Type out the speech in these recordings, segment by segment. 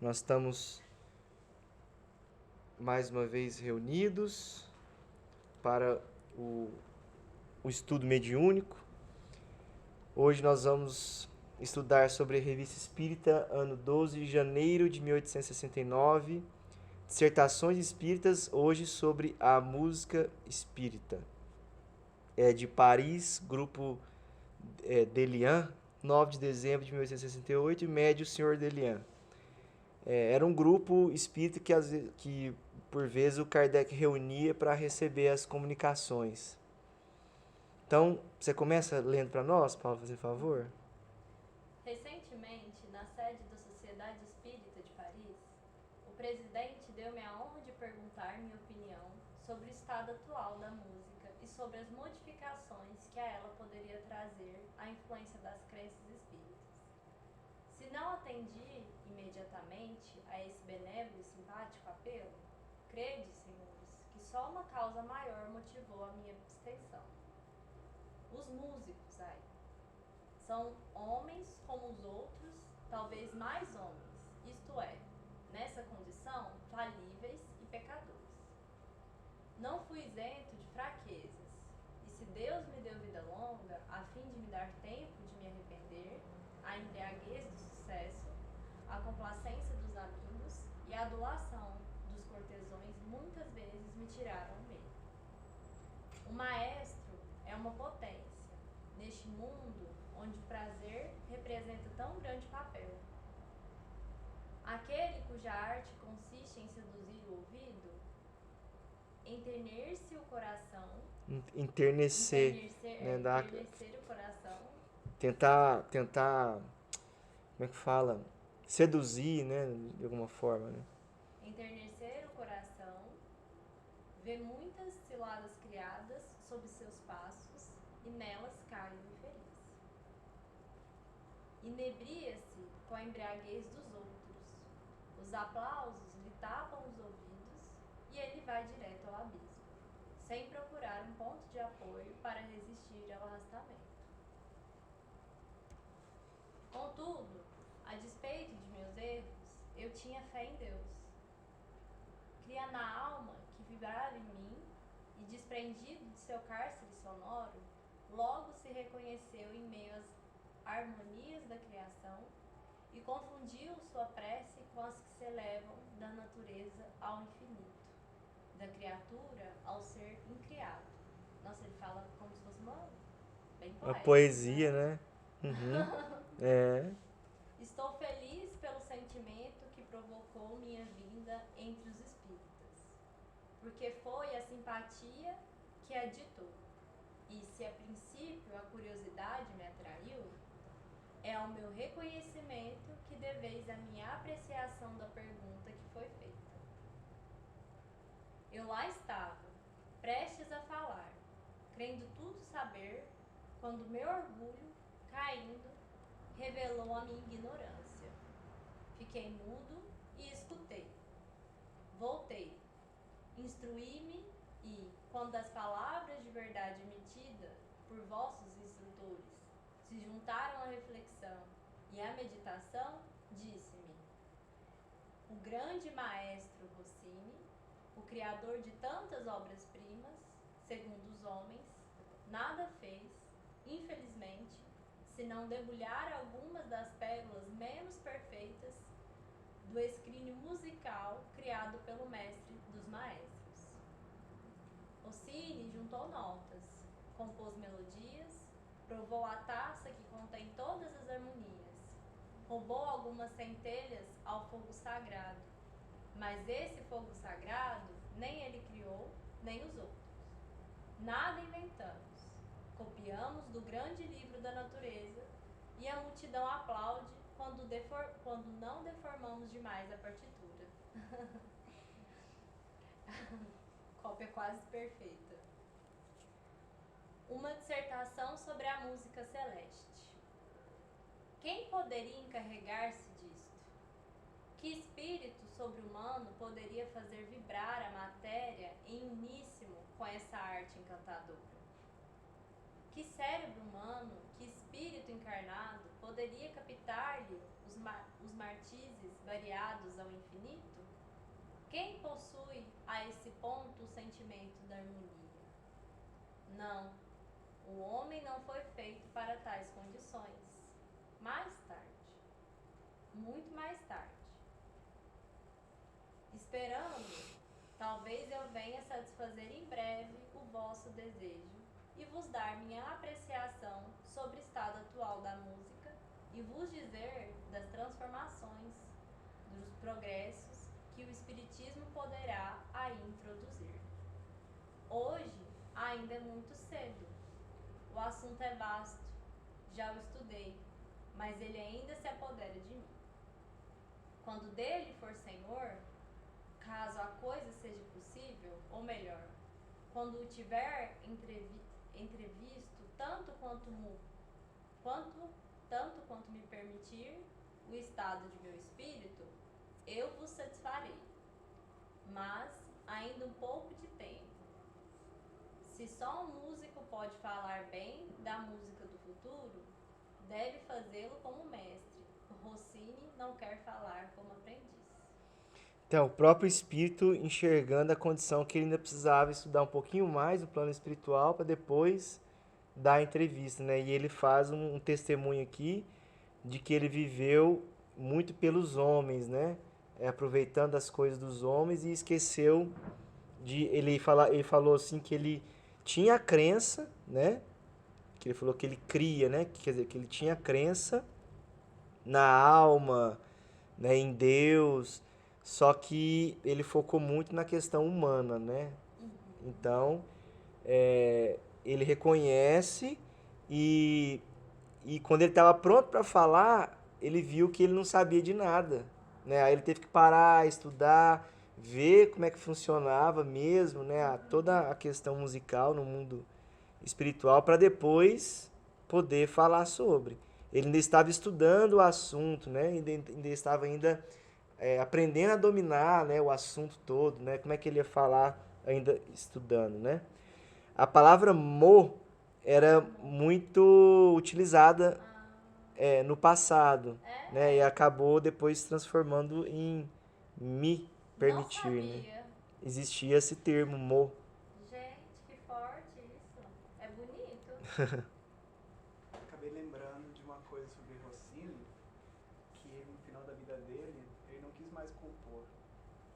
Nós estamos mais uma vez reunidos para o estudo mediúnico. Hoje nós vamos estudar sobre a Revista Espírita, ano 12 de janeiro de 1869, Dissertações Espíritas, hoje sobre a música espírita. É de Paris, grupo Delian, 9 de dezembro de 1868, médio Senhor Delian. Era um grupo espírita que, por vezes, o Kardec reunia para receber as comunicações. Então, você começa lendo para nós, Paulo, fazer favor? Recentemente, na sede da Sociedade Espírita de Paris, o presidente deu-me a honra de perguntar minha opinião sobre o estado atual da música e sobre as modificações que a ela poderia trazer a influência das crenças espíritas. Se não atendi imediatamente a esse benévolo e simpático apelo, crede, senhores, que só uma causa maior motivou a minha abstenção. Os músicos, são homens como os outros, talvez mais homens, isto é, nessa condição, falíveis e pecadores. Não fui isento de fraquezas, e se Deus me deu vida longa, a fim de me dar tempo de me arrepender, a embriaguez do sucesso, a complacência dos amigos e a adulação dos cortesões muitas vezes me tiraram o medo. O maestro é uma potência neste mundo onde o prazer representa tão grande papel. Aquele cuja arte consiste em seduzir o ouvido, enternecer o coração, enternecer o coração, tentar, como é que fala? Seduzir, né, de alguma forma, né? enternecer o coração, vê muitas ciladas criadas sob seus passos e nelas cai o infeliz. Inebria-se com a embriaguez dos outros. Os aplausos lhe tapam os ouvidos e ele vai direto ao abismo, sem procurar um ponto de apoio para resistir ao arrastamento. Contudo, a despeito de meus erros, eu tinha fé em Deus. Cria na alma que vibrava em mim e, desprendido de seu cárcere sonoro, logo se reconheceu em meio às harmonias da criação e confundiu sua prece com as que se elevam da natureza ao infinito, da criatura ao ser incriado. Nossa, ele fala como se fosse bem Uma poético, poesia, né? Uhum. Estou feliz pelo sentimento que provocou minha vinda entre os espíritas, porque foi a simpatia que a ditou. E se a princípio a curiosidade me atraiu, é ao meu reconhecimento que deveis a minha apreciação da pergunta que foi feita. Eu lá estava, prestes a falar, crendo tudo saber, quando meu orgulho, caindo, revelou a minha ignorância. Fiquei mudo e escutei. Voltei, instruí-me e, quando as palavras de verdade emitidas por vossos instrutores se juntaram à reflexão e à meditação, disse-me: o grande maestro Rossini, o criador de tantas obras-primas, segundo os homens, nada fez, infelizmente, senão debulhar algumas das pérolas menos perfeitas do escrínio musical criado pelo mestre dos maestros. Rossini juntou notas, compôs melodias, provou a taça que contém todas as harmonias, roubou algumas centelhas ao fogo sagrado, mas esse fogo sagrado nem ele criou, nem os outros. Nada inventamos, copiamos do grande livro da natureza e a multidão aplaude quando não deformamos demais a partitura. Cópia quase perfeita. Uma dissertação sobre a música celeste. Quem poderia encarregar-se disto? Que espírito sobre-humano poderia fazer vibrar a matéria em uníssono com essa arte encantadora? Que cérebro humano, que espírito encarnado poderia captar-lhe os martises variados ao infinito? Quem possui a esse ponto o sentimento da harmonia? Não, o homem não foi feito para tais condições. Mais tarde, muito mais tarde, esperando, talvez eu venha satisfazer em breve o vosso desejo e vos dar minha apreciação sobre o estado atual da música e vos dizer das transformações, dos progressos que o Espiritismo poderá aí introduzir. Hoje ainda é muito cedo. O assunto é vasto, já o estudei, mas ele ainda se apodera de mim. Quando dele for senhor, caso a coisa seja possível, ou melhor, quando o tiver entrevisto tanto quanto me permitir o estado de meu espírito, eu vos satisfarei. Mas ainda um pouco de tempo. Se só um músico pode falar bem da música do futuro, deve fazê-lo como mestre. Rossini não quer falar como aprendiz. Então, o próprio espírito enxergando a condição que ele ainda precisava estudar um pouquinho mais no plano espiritual para depois dar a entrevista, né? E ele faz um testemunho aqui de que ele viveu muito pelos homens, né? Aproveitando as coisas dos homens e esqueceu de... Ele falou assim que ele tinha a crença, né? Que ele falou que ele cria, né? Quer dizer, que ele tinha crença na alma, né? Em Deus, só que ele focou muito na questão humana, né? Então, ele reconhece e, e quando ele estava pronto para falar, ele viu que ele não sabia de nada, né? Aí ele teve que parar, estudar, ver como é que funcionava mesmo, né? Toda a questão musical no mundo espiritual para depois poder falar sobre. Ele ainda estava estudando o assunto, né? Ainda estava aprendendo a dominar, né, o assunto todo, né? Como é que ele ia falar ainda estudando, né? A palavra mo era muito utilizada no passado, né? E acabou depois se transformando em me permitir, Não né? sabia. Existia esse termo mo. Gente, que forte isso. É bonito. Acabei lembrando de uma coisa sobre Rossini, que no final da vida dele, ele não quis mais compor.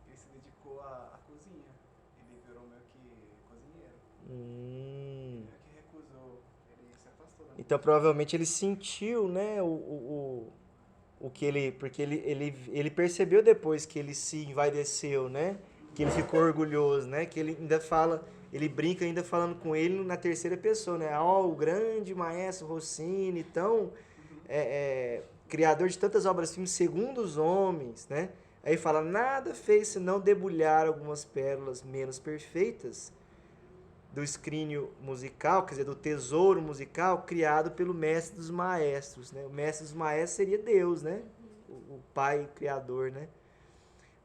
Ele se dedicou à cozinha. Ele virou meio que cozinheiro. Ele meio que recusou. Ele se afastou da música. Então provavelmente ele sentiu, né, o que ele... Porque ele percebeu depois que ele se envaideceu, né? Que ele ficou orgulhoso, né? Que ele ainda fala... Ele brinca ainda falando com ele na terceira pessoa, né? Ó, o grande maestro Rossini, tão... criador de tantas obras-primas segundo os homens, né? Aí fala, nada fez senão debulhar algumas pérolas menos perfeitas do escrínio musical, quer dizer, do tesouro musical criado pelo mestre dos maestros, né? O mestre dos maestros seria Deus, né? O pai criador, né?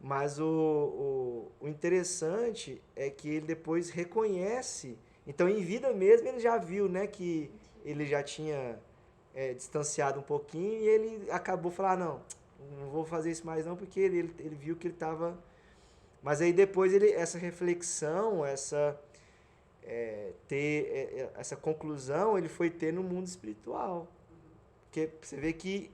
Mas o interessante é que ele depois reconhece, então em vida mesmo ele já viu, né, que ele já tinha distanciado um pouquinho e ele acabou falando, não vou fazer isso mais não, porque ele viu que ele estava... Mas aí depois essa reflexão, essa conclusão, ele foi ter no mundo espiritual. Porque você vê que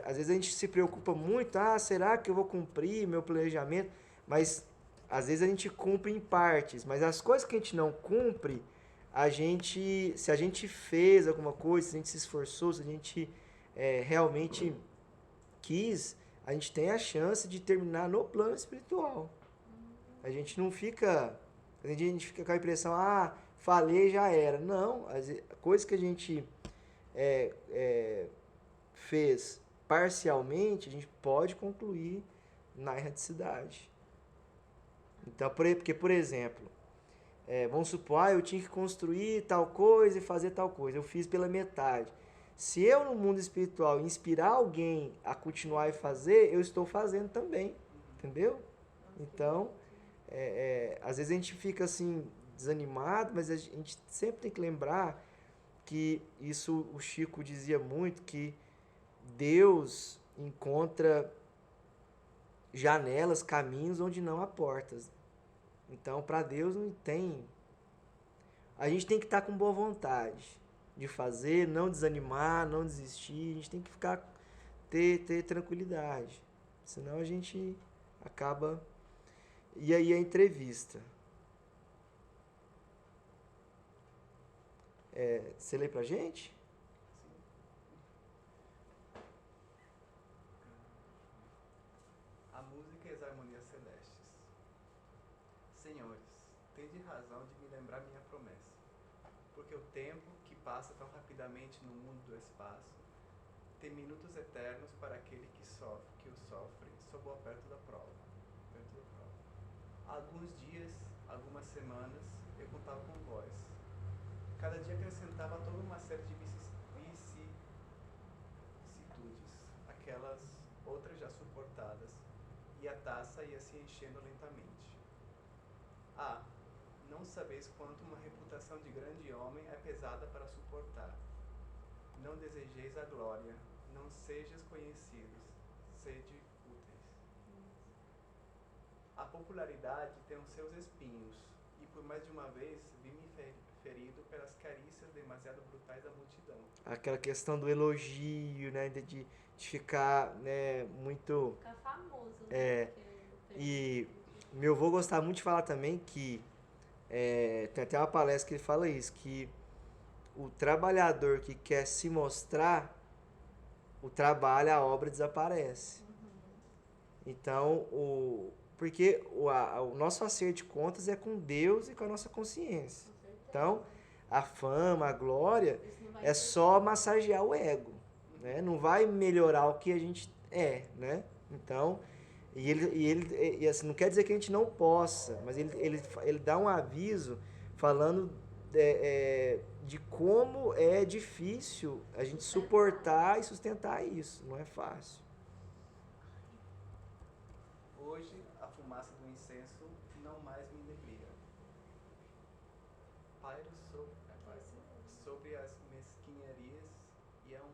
às vezes a gente se preocupa muito, será que eu vou cumprir meu planejamento? Mas às vezes a gente cumpre em partes, mas as coisas que a gente não cumpre, se a gente fez alguma coisa, se a gente se esforçou, se a gente realmente quis, a gente tem a chance de terminar no plano espiritual. A gente não fica... A gente fica com a impressão, falei, já era. Não, as coisas que a gente fez parcialmente, a gente pode concluir na erradicidade. Então, porque, por exemplo, vamos supor, eu tinha que construir tal coisa e fazer tal coisa. Eu fiz pela metade. Se eu, no mundo espiritual, inspirar alguém a continuar e fazer, eu estou fazendo também. Entendeu? Então, às vezes a gente fica assim, desanimado, mas a gente sempre tem que lembrar que isso o Chico dizia muito, que Deus encontra janelas, caminhos onde não há portas. Então, para Deus não tem. A gente tem que estar com boa vontade de fazer, não desanimar, não desistir. A gente tem que ter tranquilidade. Senão a gente acaba. E aí a entrevista. Você lê pra gente? A música e as harmonias celestes. Senhores, tende razão de me lembrar minha promessa, porque o tempo que passa tão rapidamente no mundo do espaço tem minutos eternos para aquele que o sofre sob o aperto da prova. Há alguns dias, algumas semanas, eu contava com vós. Cada dia acrescentava toda uma série de vicissitudes, aquelas outras já suportadas, e a taça ia se enchendo lentamente. Ah, não sabeis quanto uma reputação de grande homem é pesada para suportar. Não desejeis a glória, não sejais conhecidos, sede úteis. A popularidade tem os seus espinhos, e por mais de uma vez vi-me ferido pelas carícias demasiado brutais da multidão. Aquela questão do elogio, né? De ficar, né, muito. Ficar famoso, né? E meu avô gostava muito de falar também que tem até uma palestra que ele fala isso, que o trabalhador que quer se mostrar, o trabalho, a obra desaparece. Então, porque o nosso acerto de contas é com Deus e com a nossa consciência. Então, a fama, a glória é só massagear o ego, né? Não vai melhorar o que a gente é, né? Então, e assim, não quer dizer que a gente não possa, mas ele dá um aviso falando de como é difícil a gente suportar e sustentar isso. Não é fácil. Hoje, a fumaça do incenso não mais me inebria. Pairo sobre as mesquinharias e é um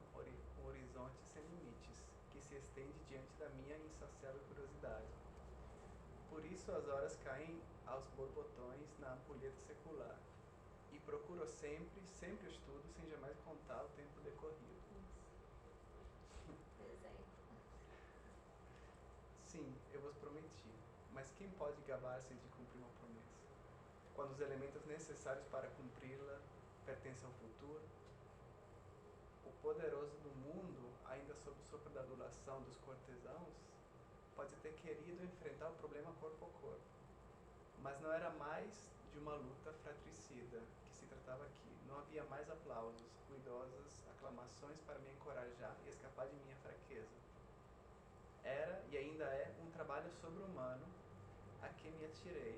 horizonte sem limites, que se estende diante da minha insaciável curiosidade. Por isso as horas caem aos borbotões na ampulheta secular, e procuro sempre estudo, sem jamais contar o tempo decorrido. Sim, eu vos prometi, mas quem pode gabar-se de cumprir uma promessa, quando os elementos necessários para cumpri-la pertencem ao futuro? O poderoso do mundo, ainda sob o sopro da adulação dos cortesãos, pode ter querido enfrentar o problema corpo a corpo, mas não era mais de uma luta fratricida que se tratava aqui. Não havia mais aplausos, ruidosas aclamações para me encorajar e escapar de minha fraqueza. Era e ainda é um trabalho sobre-humano a que me atirei,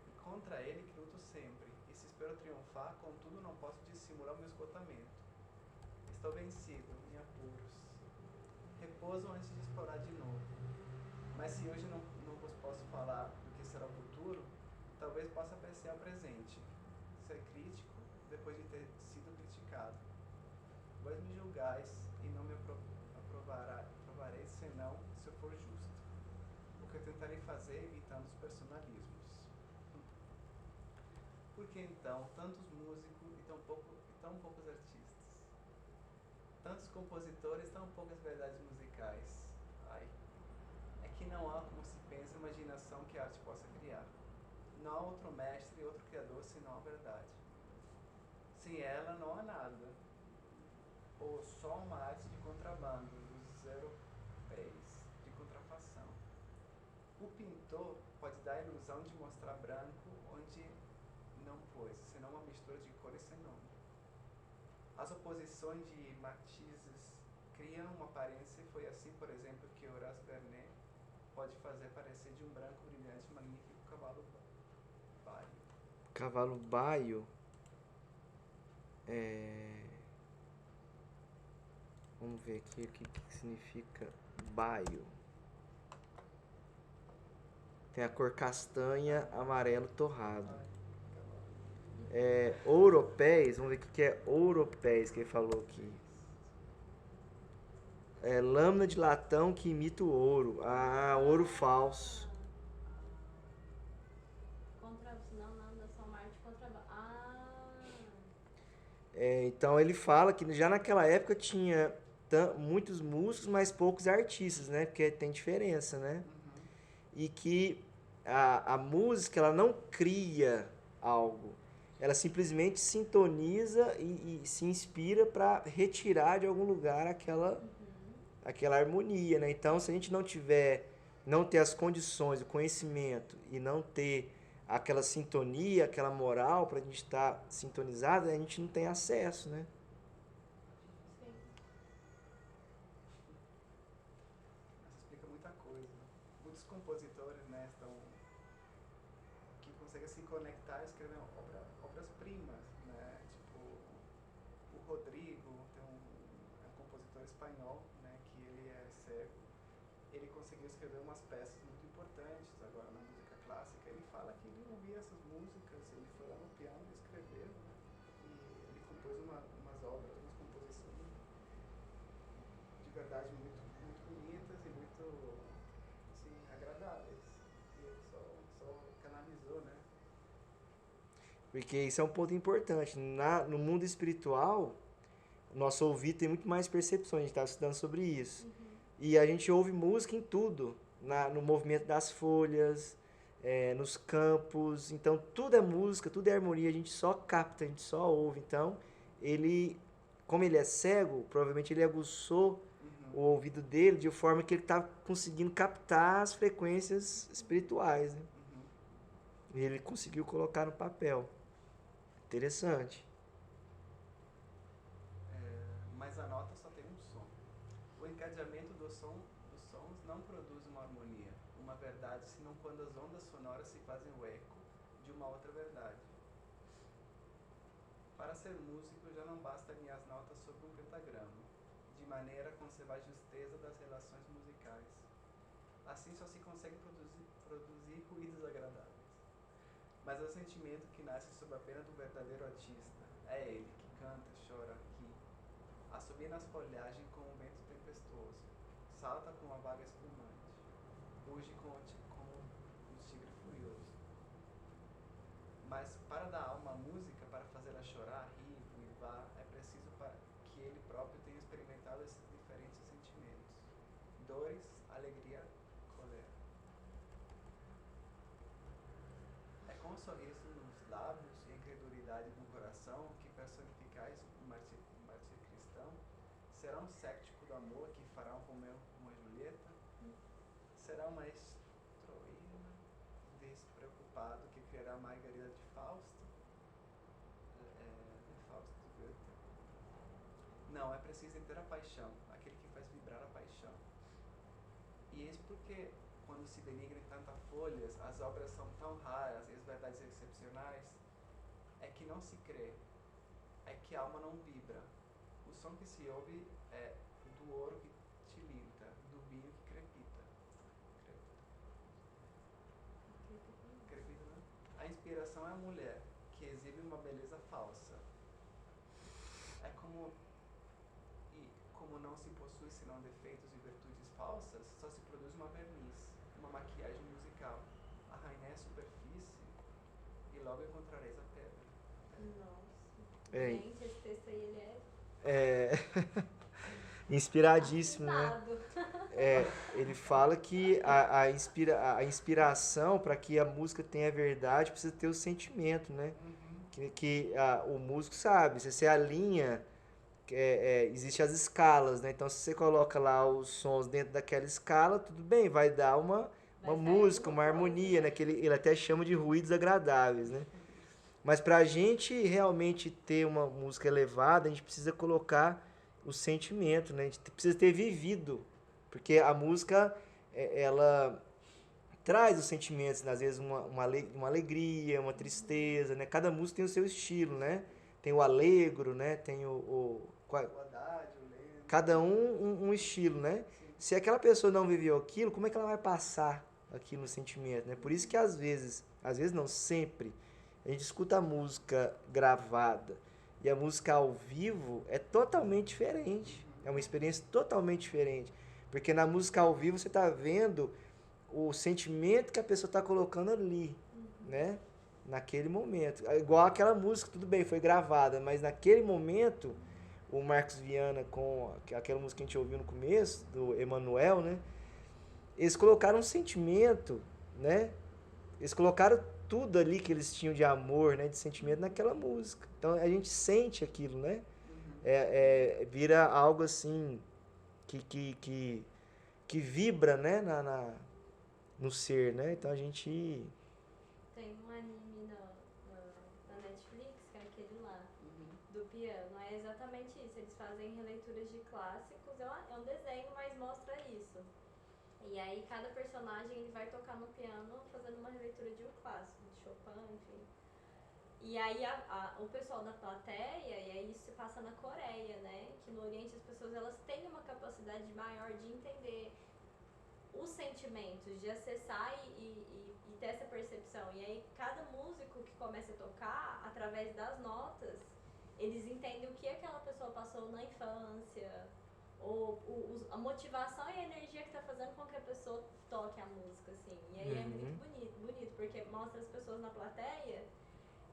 e contra ele que luto sempre, e se espero triunfar, contudo não posso dissimular o meu esgotamento. Estou vencido, em apuros. Repouso antes de explorar de novo. Mas se hoje não vos posso falar do que será o futuro, talvez possa apreciar o presente, ser crítico depois de ter sido criticado. Vós me julgais e não me aprovareis senão se eu for justo, o que eu tentarei fazer evitando os personalismos. Por que então tantos músicos e tão poucos artistas? Tantos compositores, tão poucas verdades musicais? Ai, é que não há, como se pensa, imaginação que a arte possa criar. Não há outro mestre e outro criador senão a verdade. Sem ela não há nada. Ou só uma arte de contrabando dos europeus, de contrafação. O pintor pode dar a ilusão de mostrar branco onde não pôs, senão uma mistura de cores sem nome. As oposições de matizes criam uma aparência, e foi assim, por exemplo, que Horace Vernet pode fazer parecer de um branco brilhante magnífico cavalo baio. Cavalo baio Vamos ver aqui o que significa baio. Tem a cor castanha, amarelo torrado. Ouropés, vamos ver o que é ouropés que ele falou aqui. lâmina de latão que imita o ouro. Ah, ouro falso. Não, da São Marte contra... Então ele fala que já naquela época tinha muitos músicos, mas poucos artistas, né? Porque tem diferença, né? Uhum. E que a música, ela não cria algo. Ela simplesmente sintoniza e se inspira para retirar de algum lugar aquela harmonia, né? Então, se a gente não ter as condições, o conhecimento e não ter aquela sintonia, aquela moral para a gente estar sintonizado, a gente não tem acesso, né? Sim. Isso explica muita coisa. Muitos compositores, né, que conseguem se conectar e escrever obras-primas, né? Tipo, o Rodrigo, é um compositor espanhol, né, que ele é cego. Ele conseguiu escrever umas peças muito importantes agora na música clássica. Ele fala que ele ouvia essas músicas, ele foi lá no piano e escreveu, né? E ele compôs umas obras, umas composições de verdade muito, muito bonitas e muito, assim, agradáveis. E ele só canalizou, né? Porque isso é um ponto importante. No mundo espiritual, nosso ouvido tem muito mais percepções, a gente estava estudando sobre isso. E a gente ouve música em tudo, no movimento das folhas, nos campos. Então, tudo é música, tudo é harmonia, a gente só capta, a gente só ouve. Então, como ele é cego, provavelmente ele aguçou o ouvido dele de forma que ele está conseguindo captar as frequências espirituais, né? E ele conseguiu colocar no papel. Interessante. Mas a nota só tem um som. O encadeamento dos sons não produz uma harmonia, uma verdade, senão quando as ondas sonoras se fazem o eco de uma outra verdade. Para ser músico já não basta alinhar as notas sobre um pentagrama, de maneira a conservar a justeza das relações musicais. Assim só se consegue produzir ruídos agradáveis. Mas é o sentimento que nasce sob a pena do verdadeiro artista. É ele que canta, chora, ri, assobia nas folhagens com um vento tempestuoso, salta com uma vaga espumante, ruge como um tigre furioso. Mas para dar alma à música, para fazê-la chorar, rir, uivar, é preciso que ele próprio tenha experimentado esses diferentes sentimentos: dores, alegria, cólera. É com um sorriso nos lábios e a incredulidade no coração que personificais o martírio cristão. Será um cético do amor que fará um Romeu com uma Julieta? Será uma estroína despreocupado que criará a Margarida de Fausto? Fausto de Goethe? Não, é preciso ter a paixão, aquele que faz vibrar a paixão. E isso porque, quando se denigrem tantas folhas, as obras são tão raras e as verdades excepcionais, é que não se crê, é que a alma não vibra. O som que se ouve é do ouro que tilita, do vinho que crepita. Crepita, né? A inspiração é a mulher, que exibe uma beleza falsa. É como não se possui senão defeitos e virtudes falsas, só se produz uma verniz, uma maquiagem musical. Arranhai a superfície e logo encontrareis a pedra. Nossa. É. Gente, esse texto aí, ele Inspiradíssimo, né? afetado. Ele fala que a inspiração para que a música tenha verdade precisa ter o sentimento, né? O músico sabe, se você alinha, existe as escalas, né? Então se você coloca lá os sons dentro daquela escala, tudo bem, vai dar uma música, uma harmonia, né? Que ele até chama de ruídos agradáveis, né? Mas para a gente realmente ter uma música elevada, a gente precisa colocar o sentimento, né? A gente precisa ter vivido, porque a música, ela traz os sentimentos, né? Às vezes uma alegria, uma tristeza, né? Cada música tem o seu estilo, né? Tem o alegro, né? Tem O Haddad, o Leno. cada um estilo, né? Sim. Se aquela pessoa não viveu aquilo, como é que ela vai passar aquilo no sentimento, né? Por isso que às vezes não, sempre, a gente escuta a música gravada e a música ao vivo é totalmente diferente. É uma experiência totalmente diferente. Porque na música ao vivo você está vendo o sentimento que a pessoa está colocando ali, né? Naquele momento. É igual aquela música, tudo bem, foi gravada, mas naquele momento, o Marcos Viana com aquela música que a gente ouviu no começo, do Emanuel, né? Eles colocaram um sentimento, né? Eles colocaram tudo ali que eles tinham de amor, né? De sentimento naquela música. Então a gente sente aquilo, né? Vira algo assim que vibra, né? No ser, né? Então a gente... Tem um anime na Netflix, que é aquele lá, do piano. É exatamente isso. Eles fazem releituras de clássicos. É um desenho, mas mostra isso. E aí cada personagem ele vai tocar no piano fazendo uma releitura de um clássico, de Chopin, enfim. E aí o pessoal da plateia, e aí isso se passa na Coreia, né? Que no Oriente as pessoas elas têm uma capacidade maior de entender os sentimentos, de acessar e ter essa percepção. E aí cada músico que começa a tocar, através das notas, eles entendem o que aquela pessoa passou na infância, ou a motivação e a energia que está fazendo com que a pessoa toque a música, assim. E aí é muito bonito, porque mostra as pessoas na plateia,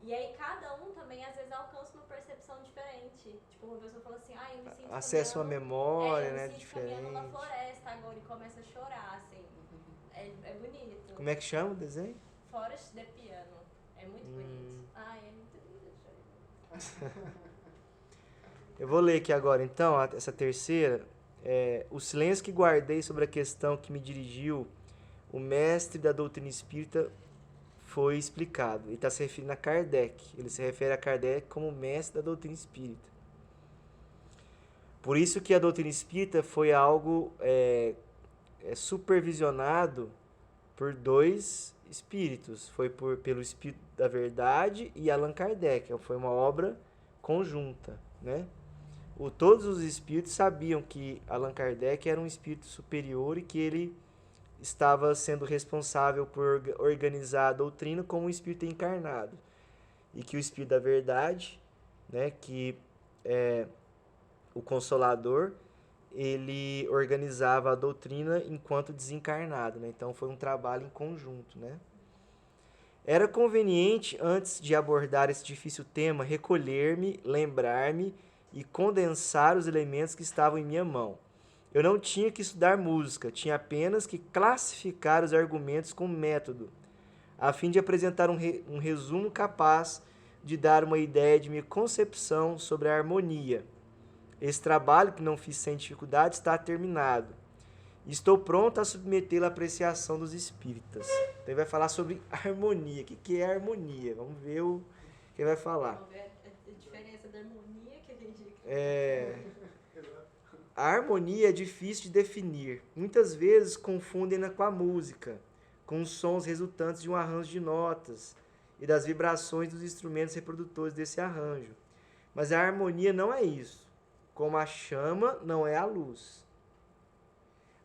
e aí cada um também às vezes alcança uma percepção diferente. Tipo, uma pessoa fala assim, eu me sinto Acessa uma caminhando, memória, né? eu me sinto caminhando na Diferente. floresta agora e começa a chorar, assim. É bonito. Como é que chama o desenho? Forest de Piano. É muito bonito. É muito lindo. Eu vou ler aqui agora, então, essa terceira. O silêncio que guardei sobre a questão que me dirigiu o mestre da doutrina espírita foi explicado. Ele está se referindo a Kardec. Ele se refere a Kardec como mestre da doutrina espírita. Por isso que a doutrina espírita foi algo supervisionado por dois espíritos. Foi pelo Espírito da Verdade e Allan Kardec. Foi uma obra conjunta, né? Todos os espíritos sabiam que Allan Kardec era um espírito superior e que ele estava sendo responsável por organizar a doutrina como um espírito encarnado. E que o Espírito da Verdade, né, que é o Consolador, ele organizava a doutrina enquanto desencarnado, né? Então foi um trabalho em conjunto, né? Era conveniente, antes de abordar esse difícil tema, recolher-me, lembrar-me e condensar os elementos que estavam em minha mão. Eu não tinha que estudar música, tinha apenas que classificar os argumentos com método, a fim de apresentar um resumo capaz de dar uma ideia de minha concepção sobre a harmonia. Esse trabalho, que não fiz sem dificuldade, está terminado. Estou pronto a submetê-lo à apreciação dos espíritas. Então ele vai falar sobre harmonia. O que é harmonia? Vamos ver o que ele vai falar. Vamos ver a diferença da harmonia que a gente... A harmonia é difícil de definir. Muitas vezes confundem-na com a música, com os sons resultantes de um arranjo de notas e das vibrações dos instrumentos reprodutores desse arranjo. Mas a harmonia não é isso. Como a chama não é a luz.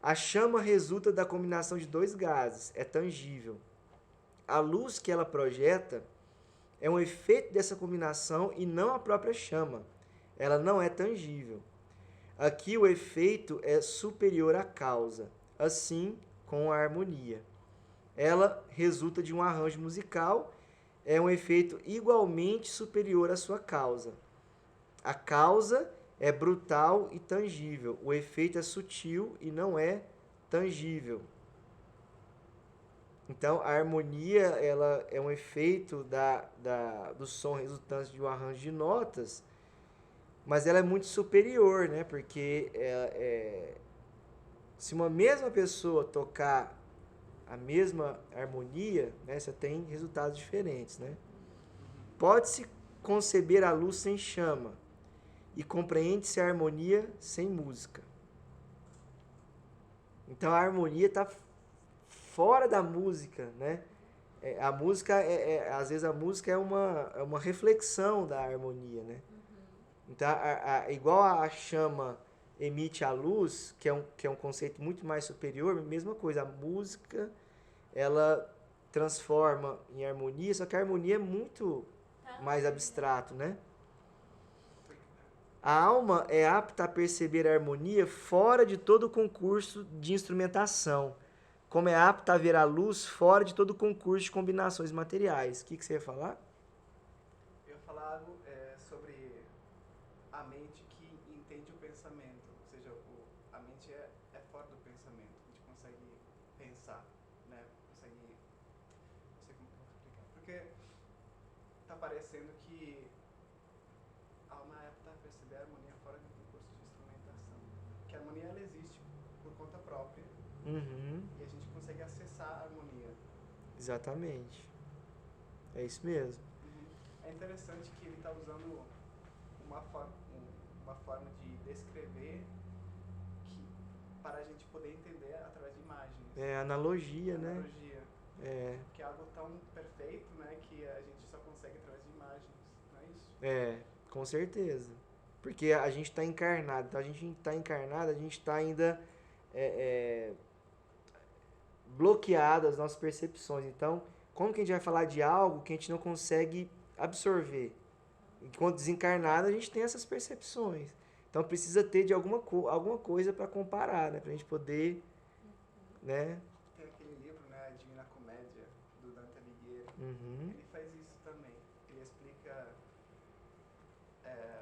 A chama resulta da combinação de dois gases, é tangível. A luz que ela projeta é um efeito dessa combinação e não a própria chama. Ela não é tangível. Aqui o efeito é superior à causa, assim com a harmonia. Ela resulta de um arranjo musical, é um efeito igualmente superior à sua causa. A causa é brutal e tangível, o efeito é sutil e não é tangível. Então, a harmonia ela é um efeito do som resultante de um arranjo de notas, mas ela é muito superior, né? Porque se uma mesma pessoa tocar a mesma harmonia, né, você tem resultados diferentes, né? Pode-se conceber a luz sem chama e compreende-se a harmonia sem música. Então a harmonia está fora da música, né? A música às vezes a música é uma reflexão da harmonia, né? Então igual a chama emite a luz, que é um conceito muito mais superior, mesma coisa, a música ela transforma em harmonia, só que a harmonia é muito mais abstrato, né? A alma é apta a perceber a harmonia fora de todo concurso de instrumentação, como é apta a ver a luz fora de todo concurso de combinações materiais. O que você ia falar? Eu ia falar algo sobre a mente que entende o pensamento, ou seja, a mente é fora do pensamento, a gente consegue pensar, né? Consegue, não sei como que eu vou explicar, porque tá parecendo que a alma é apta a perceber a harmonia fora do concurso de instrumentação, que a harmonia ela existe por conta própria. Uhum. E a gente consegue acessar a harmonia. Exatamente. É isso mesmo. É interessante que ele está usando uma forma de descrever para a gente poder entender através de imagens. É analogia, né? Analogia. É. Que é algo tão perfeito, né, que a gente só consegue através de imagens, não é isso? É, com certeza. Porque a gente está encarnado. Então, a gente está encarnado, a gente está ainda bloqueado as nossas percepções. Então, como que a gente vai falar de algo que a gente não consegue absorver? Enquanto desencarnado, a gente tem essas percepções. Então, precisa ter de alguma coisa para comparar, né? Para a gente poder, né? Tem aquele livro, né, a Divina Comédia, do Dante Alighieri. Uhum. Ele faz isso também. Ele explica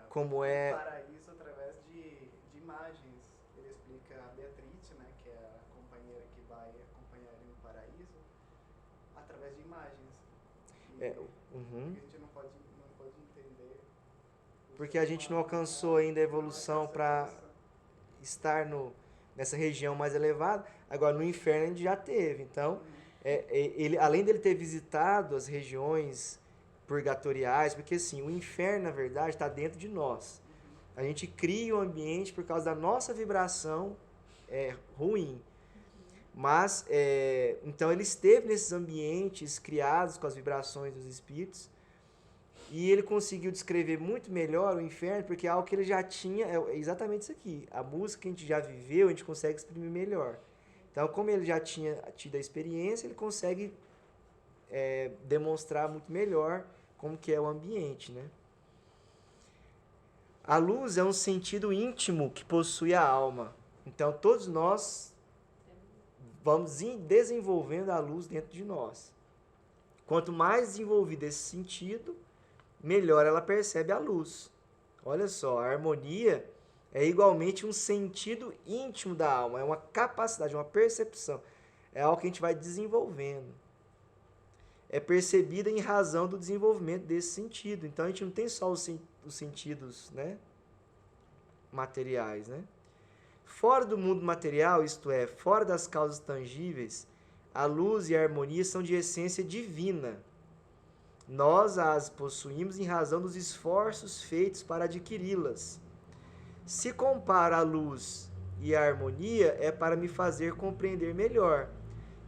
Como o é... paraíso através de imagens. Ele explica a Beatrice, né, que é a companheira que vai acompanhar ele no paraíso, através de imagens. Uhum. A gente não pode entender. Porque a gente não alcançou ainda a evolução para estar nessa região mais elevada. Agora, no inferno a gente já teve. Então, ele, além dele ter visitado as regiões purgatoriais, porque assim, o inferno, na verdade, está dentro de nós. A gente cria um ambiente por causa da nossa vibração ruim. Mas, então ele esteve nesses ambientes criados com as vibrações dos espíritos e ele conseguiu descrever muito melhor o inferno, porque é algo que ele já tinha, é exatamente isso aqui. A música que a gente já viveu, a gente consegue exprimir melhor. Então, como ele já tinha tido a experiência, ele consegue demonstrar muito melhor como que é o ambiente, né? A luz é um sentido íntimo que possui a alma. Então, todos nós vamos desenvolvendo a luz dentro de nós. Quanto mais desenvolvido esse sentido, melhor ela percebe a luz. Olha só, a harmonia é igualmente um sentido íntimo da alma, é uma capacidade, uma percepção. É algo que a gente vai desenvolvendo. É percebida em razão do desenvolvimento desse sentido. Então a gente não tem só os sentidos, né, materiais, né? Fora do mundo material, isto é, fora das causas tangíveis, a luz e a harmonia são de essência divina. Nós as possuímos em razão dos esforços feitos para adquiri-las. Se comparo a luz e a harmonia, é para me fazer compreender melhor.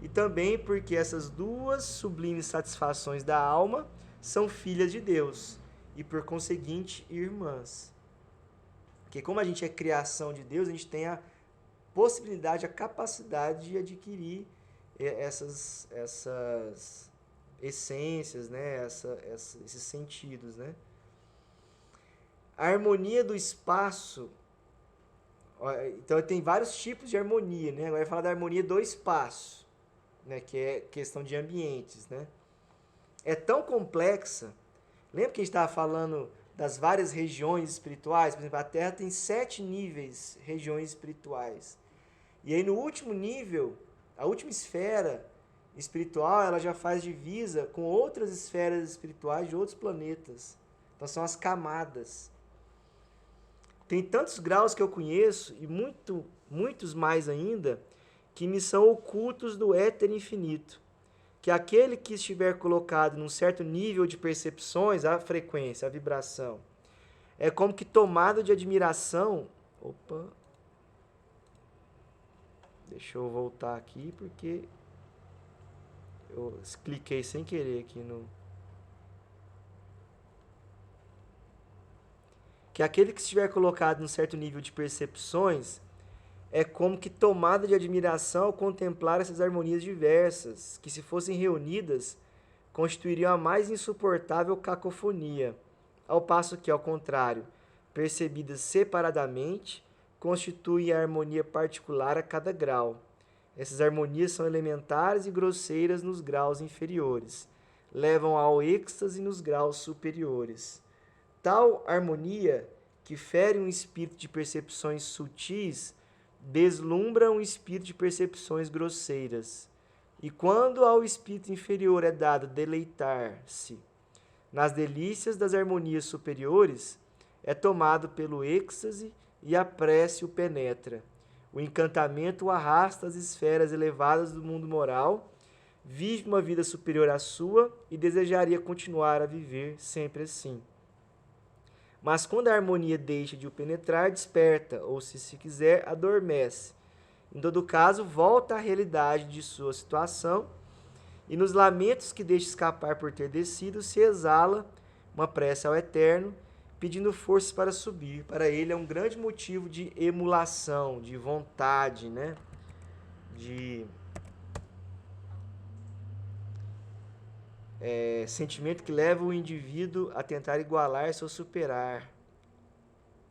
E também porque essas duas sublimes satisfações da alma são filhas de Deus e, por conseguinte, irmãs. Porque como a gente é criação de Deus, a gente tem a possibilidade, a capacidade de adquirir essas essências, né? Esses sentidos, né? A harmonia do espaço. Então tem vários tipos de harmonia, né? Agora vai falar da harmonia do espaço, né? Que é questão de ambientes, né? É tão complexa. Lembra que a gente estava falando das várias regiões espirituais? Por exemplo, a Terra tem 7 níveis, regiões espirituais. E aí no último nível, a última esfera espiritual, ela já faz divisa com outras esferas espirituais de outros planetas. Então são as camadas. Tem tantos graus que eu conheço, e muitos mais ainda, que me são ocultos do éter infinito. Que aquele que estiver colocado num certo nível de percepções, a frequência, a vibração, é como que tomado de admiração. Opa! Deixa eu voltar aqui, porque eu cliquei sem querer aqui no... Que aquele que estiver colocado num certo nível de percepções é como que tomada de admiração ao contemplar essas harmonias diversas, que se fossem reunidas, constituiriam a mais insuportável cacofonia, ao passo que, ao contrário, percebidas separadamente, constituem a harmonia particular a cada grau. Essas harmonias são elementares e grosseiras nos graus inferiores, levam ao êxtase nos graus superiores. Tal harmonia, que fere um espírito de percepções sutis, deslumbra um espírito de percepções grosseiras. E quando ao espírito inferior é dado deleitar-se nas delícias das harmonias superiores, é tomado pelo êxtase e a prece o penetra. O encantamento o arrasta às esferas elevadas do mundo moral, vive uma vida superior à sua e desejaria continuar a viver sempre assim. Mas quando a harmonia deixa de o penetrar, desperta, ou se quiser, adormece. Em todo caso, volta à realidade de sua situação e nos lamentos que deixa escapar por ter descido, se exala uma prece ao Eterno, pedindo forças para subir. Para ele é um grande motivo de emulação, de vontade, né? Sentimento que leva o indivíduo a tentar igualar-se ou superar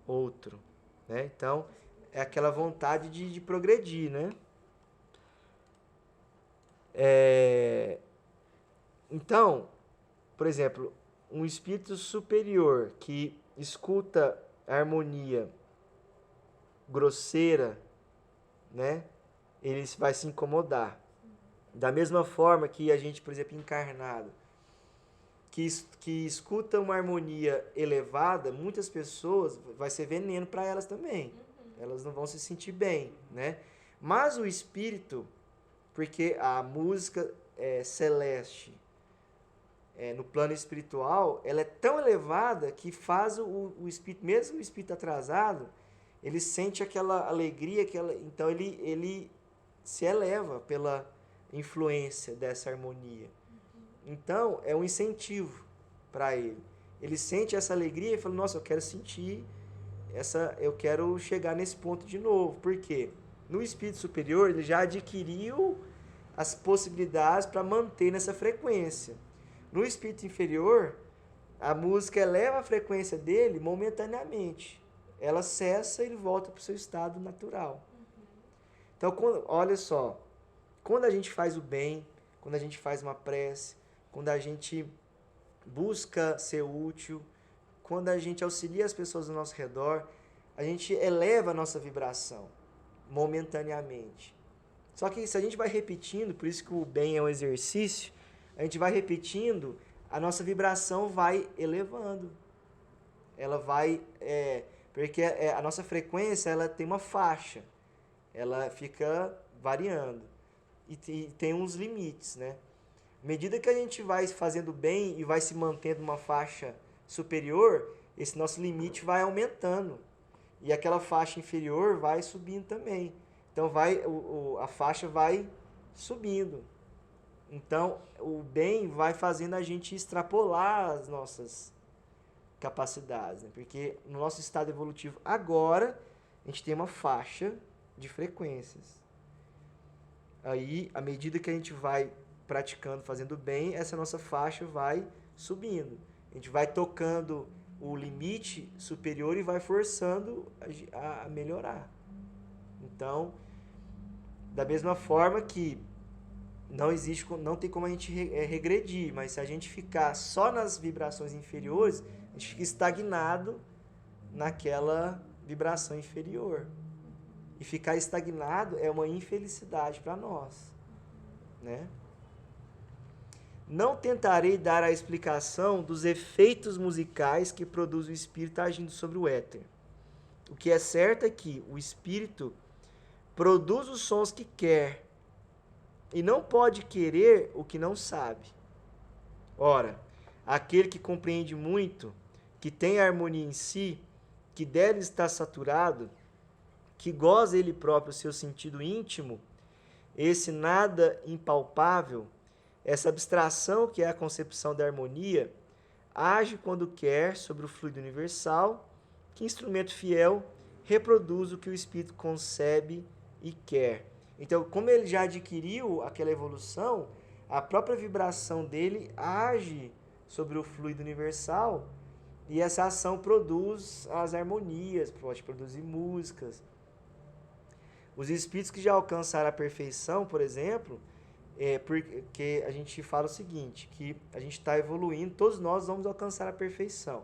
outro, né? Então, é aquela vontade de progredir, né? Então, por exemplo, um espírito superior que escuta a harmonia grosseira, né? Ele vai se incomodar. Da mesma forma que a gente, por exemplo, encarnado, que escuta uma harmonia elevada, muitas pessoas vai ser veneno para elas também. Elas não vão se sentir bem, né? Mas o espírito, porque a música celeste, no plano espiritual, ela é tão elevada que faz o espírito, mesmo o espírito atrasado, ele sente aquela alegria, então ele se eleva pela influência dessa harmonia. Então, é um incentivo para ele. Ele sente essa alegria e fala, nossa, eu quero sentir, eu quero chegar nesse ponto de novo. Por quê? No espírito superior, ele já adquiriu as possibilidades para manter nessa frequência. No espírito inferior, a música eleva a frequência dele momentaneamente. Ela cessa e ele volta para o seu estado natural. Então, olha só, quando a gente faz o bem, quando a gente faz uma prece, quando a gente busca ser útil, quando a gente auxilia as pessoas ao nosso redor, a gente eleva a nossa vibração momentaneamente. Só que se a gente vai repetindo, por isso que o bem é um exercício, a gente vai repetindo, a nossa vibração vai elevando. Ela vai... porque a nossa frequência ela tem uma faixa, ela fica variando. E tem uns limites, né? À medida que a gente vai fazendo bem e vai se mantendo numa faixa superior, esse nosso limite vai aumentando. E aquela faixa inferior vai subindo também. Então a faixa vai subindo. Então o bem vai fazendo a gente extrapolar as nossas capacidades, né? Porque no nosso estado evolutivo agora a gente tem uma faixa de frequências. Aí, à medida que a gente vai praticando, fazendo bem, essa nossa faixa vai subindo. A gente vai tocando o limite superior e vai forçando a melhorar. Então, da mesma forma que não tem como a gente regredir, mas se a gente ficar só nas vibrações inferiores, a gente fica estagnado naquela vibração inferior. E ficar estagnado é uma infelicidade para nós, né? Não tentarei dar a explicação dos efeitos musicais que produz o espírito agindo sobre o éter. O que é certo é que o espírito produz os sons que quer e não pode querer o que não sabe. Ora, aquele que compreende muito, que tem harmonia em si, que deve estar saturado, que goza ele próprio o seu sentido íntimo, esse nada impalpável, essa abstração que é a concepção da harmonia, age quando quer sobre o fluido universal, que instrumento fiel reproduz o que o espírito concebe e quer. Então, como ele já adquiriu aquela evolução, a própria vibração dele age sobre o fluido universal E essa ação produz as harmonias, pode produzir músicas. Os espíritos que já alcançaram a perfeição, por exemplo, porque a gente fala o seguinte, que a gente está evoluindo, todos nós vamos alcançar a perfeição.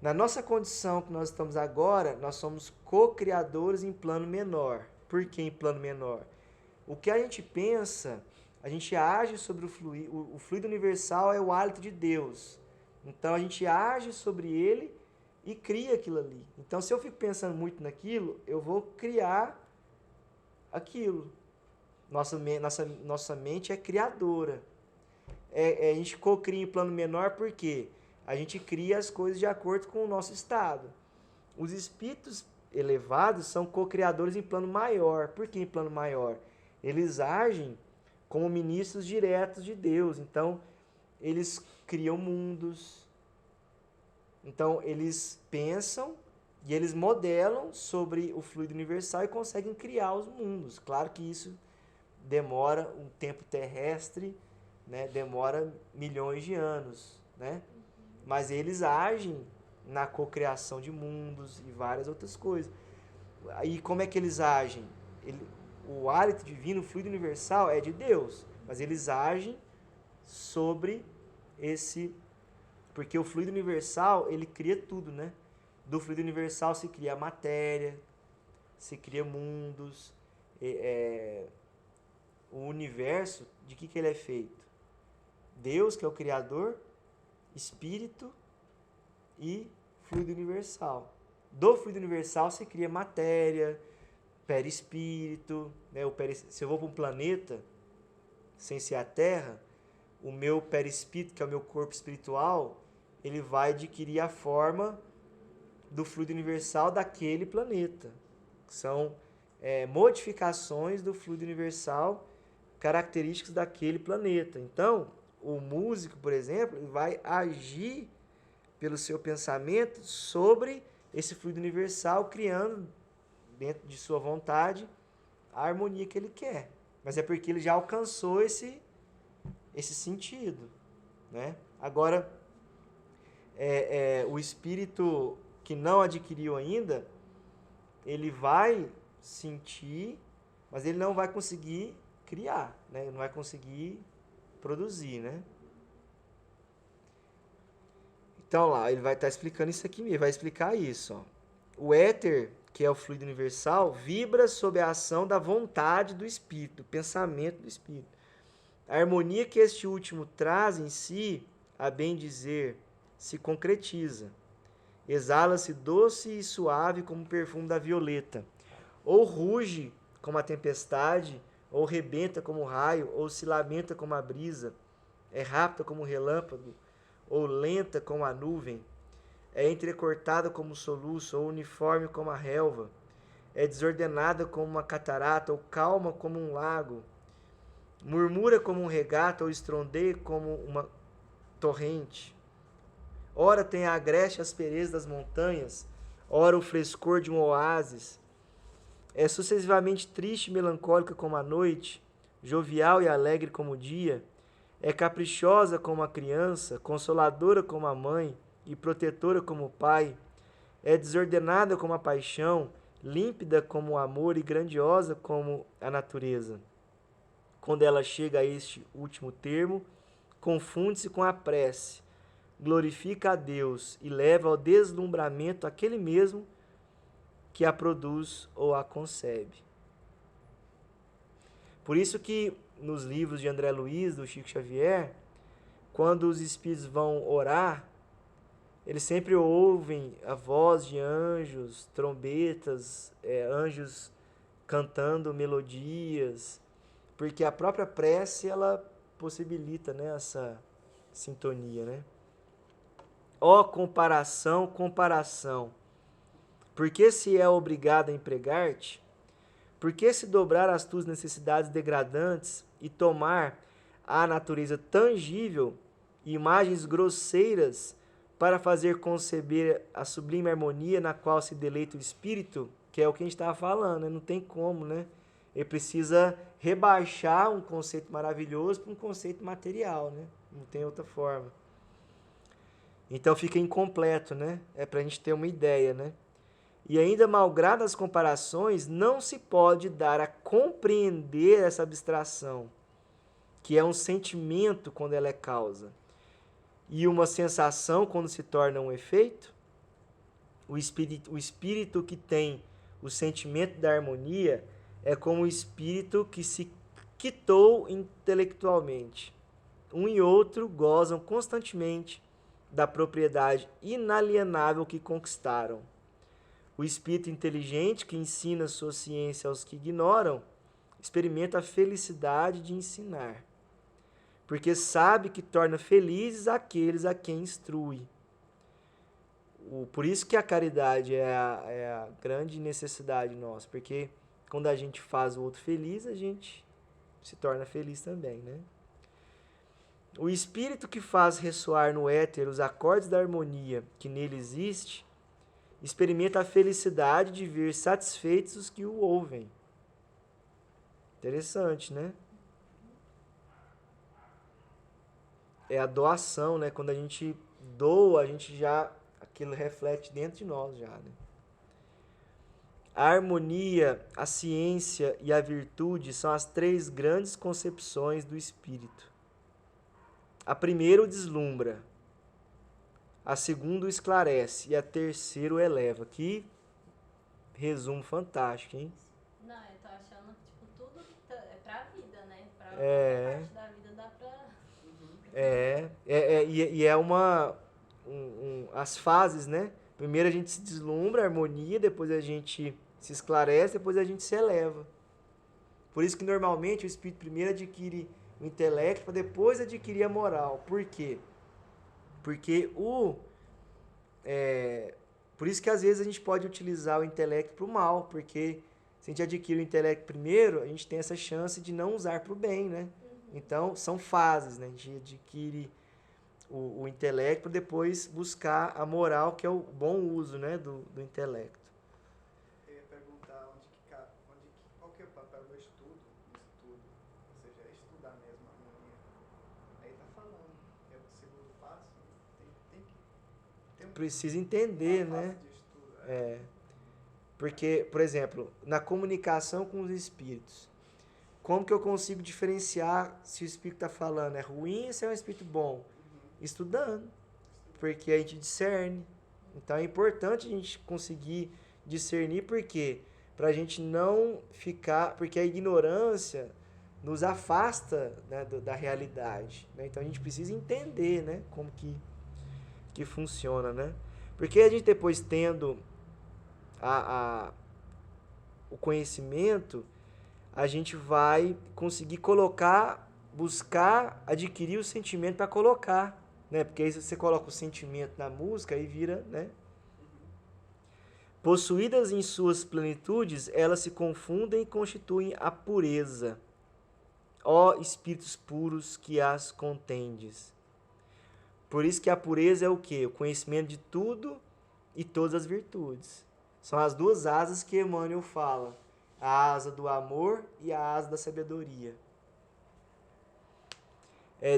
Na nossa condição que nós estamos agora, nós somos co-criadores em plano menor. Por que em plano menor? O que a gente pensa, a gente age sobre o fluido universal é o hálito de Deus. Então a gente age sobre ele e cria aquilo ali. Então se eu fico pensando muito naquilo, eu vou criar aquilo. Nossa mente é criadora. A gente co-cria em plano menor porque a gente cria as coisas de acordo com o nosso estado. Os espíritos elevados são co-criadores em plano maior. Por que em plano maior? Eles agem como ministros diretos de Deus. Então, eles criam mundos. Então, eles pensam e eles modelam sobre o fluido universal e conseguem criar os mundos. Claro que isso demora um tempo terrestre, né? Demora milhões de anos, né? Mas eles agem na cocriação de mundos e várias outras coisas. E como é que eles agem? O hálito divino, o fluido universal é de Deus, mas eles agem sobre esse... Porque o fluido universal, ele cria tudo, né? Do fluido universal se cria a matéria, se cria mundos. O universo, de que ele é feito? Deus, que é o Criador, Espírito e fluido universal. Do fluido universal se cria matéria, perispírito, né? Se eu vou para um planeta, sem ser a Terra, o meu perispírito, que é o meu corpo espiritual, ele vai adquirir a forma do fluido universal daquele planeta. São modificações do fluido universal, características daquele planeta. Então, o músico, por exemplo, ele vai agir pelo seu pensamento sobre esse fluido universal, criando, dentro de sua vontade, a harmonia que ele quer. Mas é porque ele já alcançou esse sentido, né? Agora, o espírito que não adquiriu ainda, ele vai sentir, mas ele não vai conseguir criar, né? Ele não vai conseguir produzir, né? Então lá, ele vai estar explicando isso aqui mesmo, vai explicar isso, ó. O éter, que é o fluido universal, vibra sob a ação da vontade do espírito, do pensamento do espírito. A harmonia que este último traz em si, a bem dizer, se concretiza. Exala-se doce e suave como o perfume da violeta. Ou ruge como a tempestade, ou rebenta como o raio, ou se lamenta como a brisa. É rápida como o relâmpago, ou lenta como a nuvem. É entrecortada como o soluço, ou uniforme como a relva. É desordenada como uma catarata, ou calma como um lago. Murmura como um regato, ou estrondeia como uma torrente. Ora tem a agreste aspereza das montanhas, ora o frescor de um oásis. É sucessivamente triste e melancólica como a noite, jovial e alegre como o dia. É caprichosa como a criança, consoladora como a mãe e protetora como o pai. É desordenada como a paixão, límpida como o amor e grandiosa como a natureza. Quando ela chega a este último termo, confunde-se com a prece, glorifica a Deus e leva ao deslumbramento aquele mesmo que a produz ou a concebe. Por isso que nos livros de André Luiz, do Chico Xavier, quando os espíritos vão orar, eles sempre ouvem a voz de anjos, trombetas, anjos cantando melodias, porque a própria prece, ela possibilita, né, essa sintonia, né? Ó comparação, comparação! Por que se é obrigado a empregar-te? Por que se dobrar as tuas necessidades degradantes e tomar a natureza tangível e imagens grosseiras para fazer conceber a sublime harmonia na qual se deleita o espírito? Que é o que a gente estava falando, né? Não tem como, né? Ele precisa rebaixar um conceito maravilhoso para um conceito material, né? Não tem outra forma. Então fica incompleto, né? É para a gente ter uma ideia, né? E ainda, malgrado as comparações, não se pode dar a compreender essa abstração, que é um sentimento quando ela é causa, e uma sensação quando se torna um efeito. O espírito que tem o sentimento da harmonia é como o espírito que se quitou intelectualmente. Um e outro gozam constantemente da propriedade inalienável que conquistaram. O espírito inteligente que ensina sua ciência aos que ignoram experimenta a felicidade de ensinar, porque sabe que torna felizes aqueles a quem instrui. Por isso que a caridade é a grande necessidade nossa, porque quando a gente faz o outro feliz, a gente se torna feliz também, né? O espírito que faz ressoar no éter os acordes da harmonia que nele existe, experimenta a felicidade de ver satisfeitos os que o ouvem. Interessante, né? É a doação, né? Quando a gente doa, a gente já... aquilo reflete dentro de nós já, né? A harmonia, a ciência e a virtude são as três grandes concepções do espírito. A primeira o deslumbra, a segunda o esclarece e a terceira o eleva. Que resumo fantástico, hein? Não, eu tô achando que tipo, tudo que é pra vida, né? Pra É. parte da vida dá pra... E é as fases, né? Primeiro a gente se deslumbra, a harmonia, depois a gente se esclarece, depois a gente se eleva. Por isso que normalmente o espírito primeiro adquire o intelecto para depois adquirir a moral. Por quê? Porque por isso que às vezes a gente pode utilizar o intelecto para o mal, porque se a gente adquire o intelecto primeiro, a gente tem essa chance de não usar para o bem, né? Então, são fases, né? A gente adquire o intelecto para depois buscar a moral, que é o bom uso, né, do intelecto. Eu ia perguntar qual que é o papel do estudo, ou seja, estudar mesmo a harmonia. Aí tá falando, que é o segundo passo, tem que ter Precisa entender, uma né? fase de estudo. Porque, por exemplo, na comunicação com os espíritos, como que eu consigo diferenciar se o espírito está falando é ruim ou se é um espírito bom? Estudando, porque a gente discerne. Então é importante a gente conseguir discernir, por quê? Para a gente não ficar... Porque a ignorância nos afasta, né, da realidade, né? Então a gente precisa entender, né, como que funciona, né? Porque a gente depois tendo o conhecimento, a gente vai conseguir buscar adquirir o sentimento para colocar, né? Porque aí você coloca o sentimento na música e vira, né? Possuídas em suas plenitudes, elas se confundem e constituem a pureza. Ó espíritos puros que as contendes. Por isso que a pureza é o quê? O conhecimento de tudo e todas as virtudes. São as duas asas que Emmanuel fala. A asa do amor e a asa da sabedoria.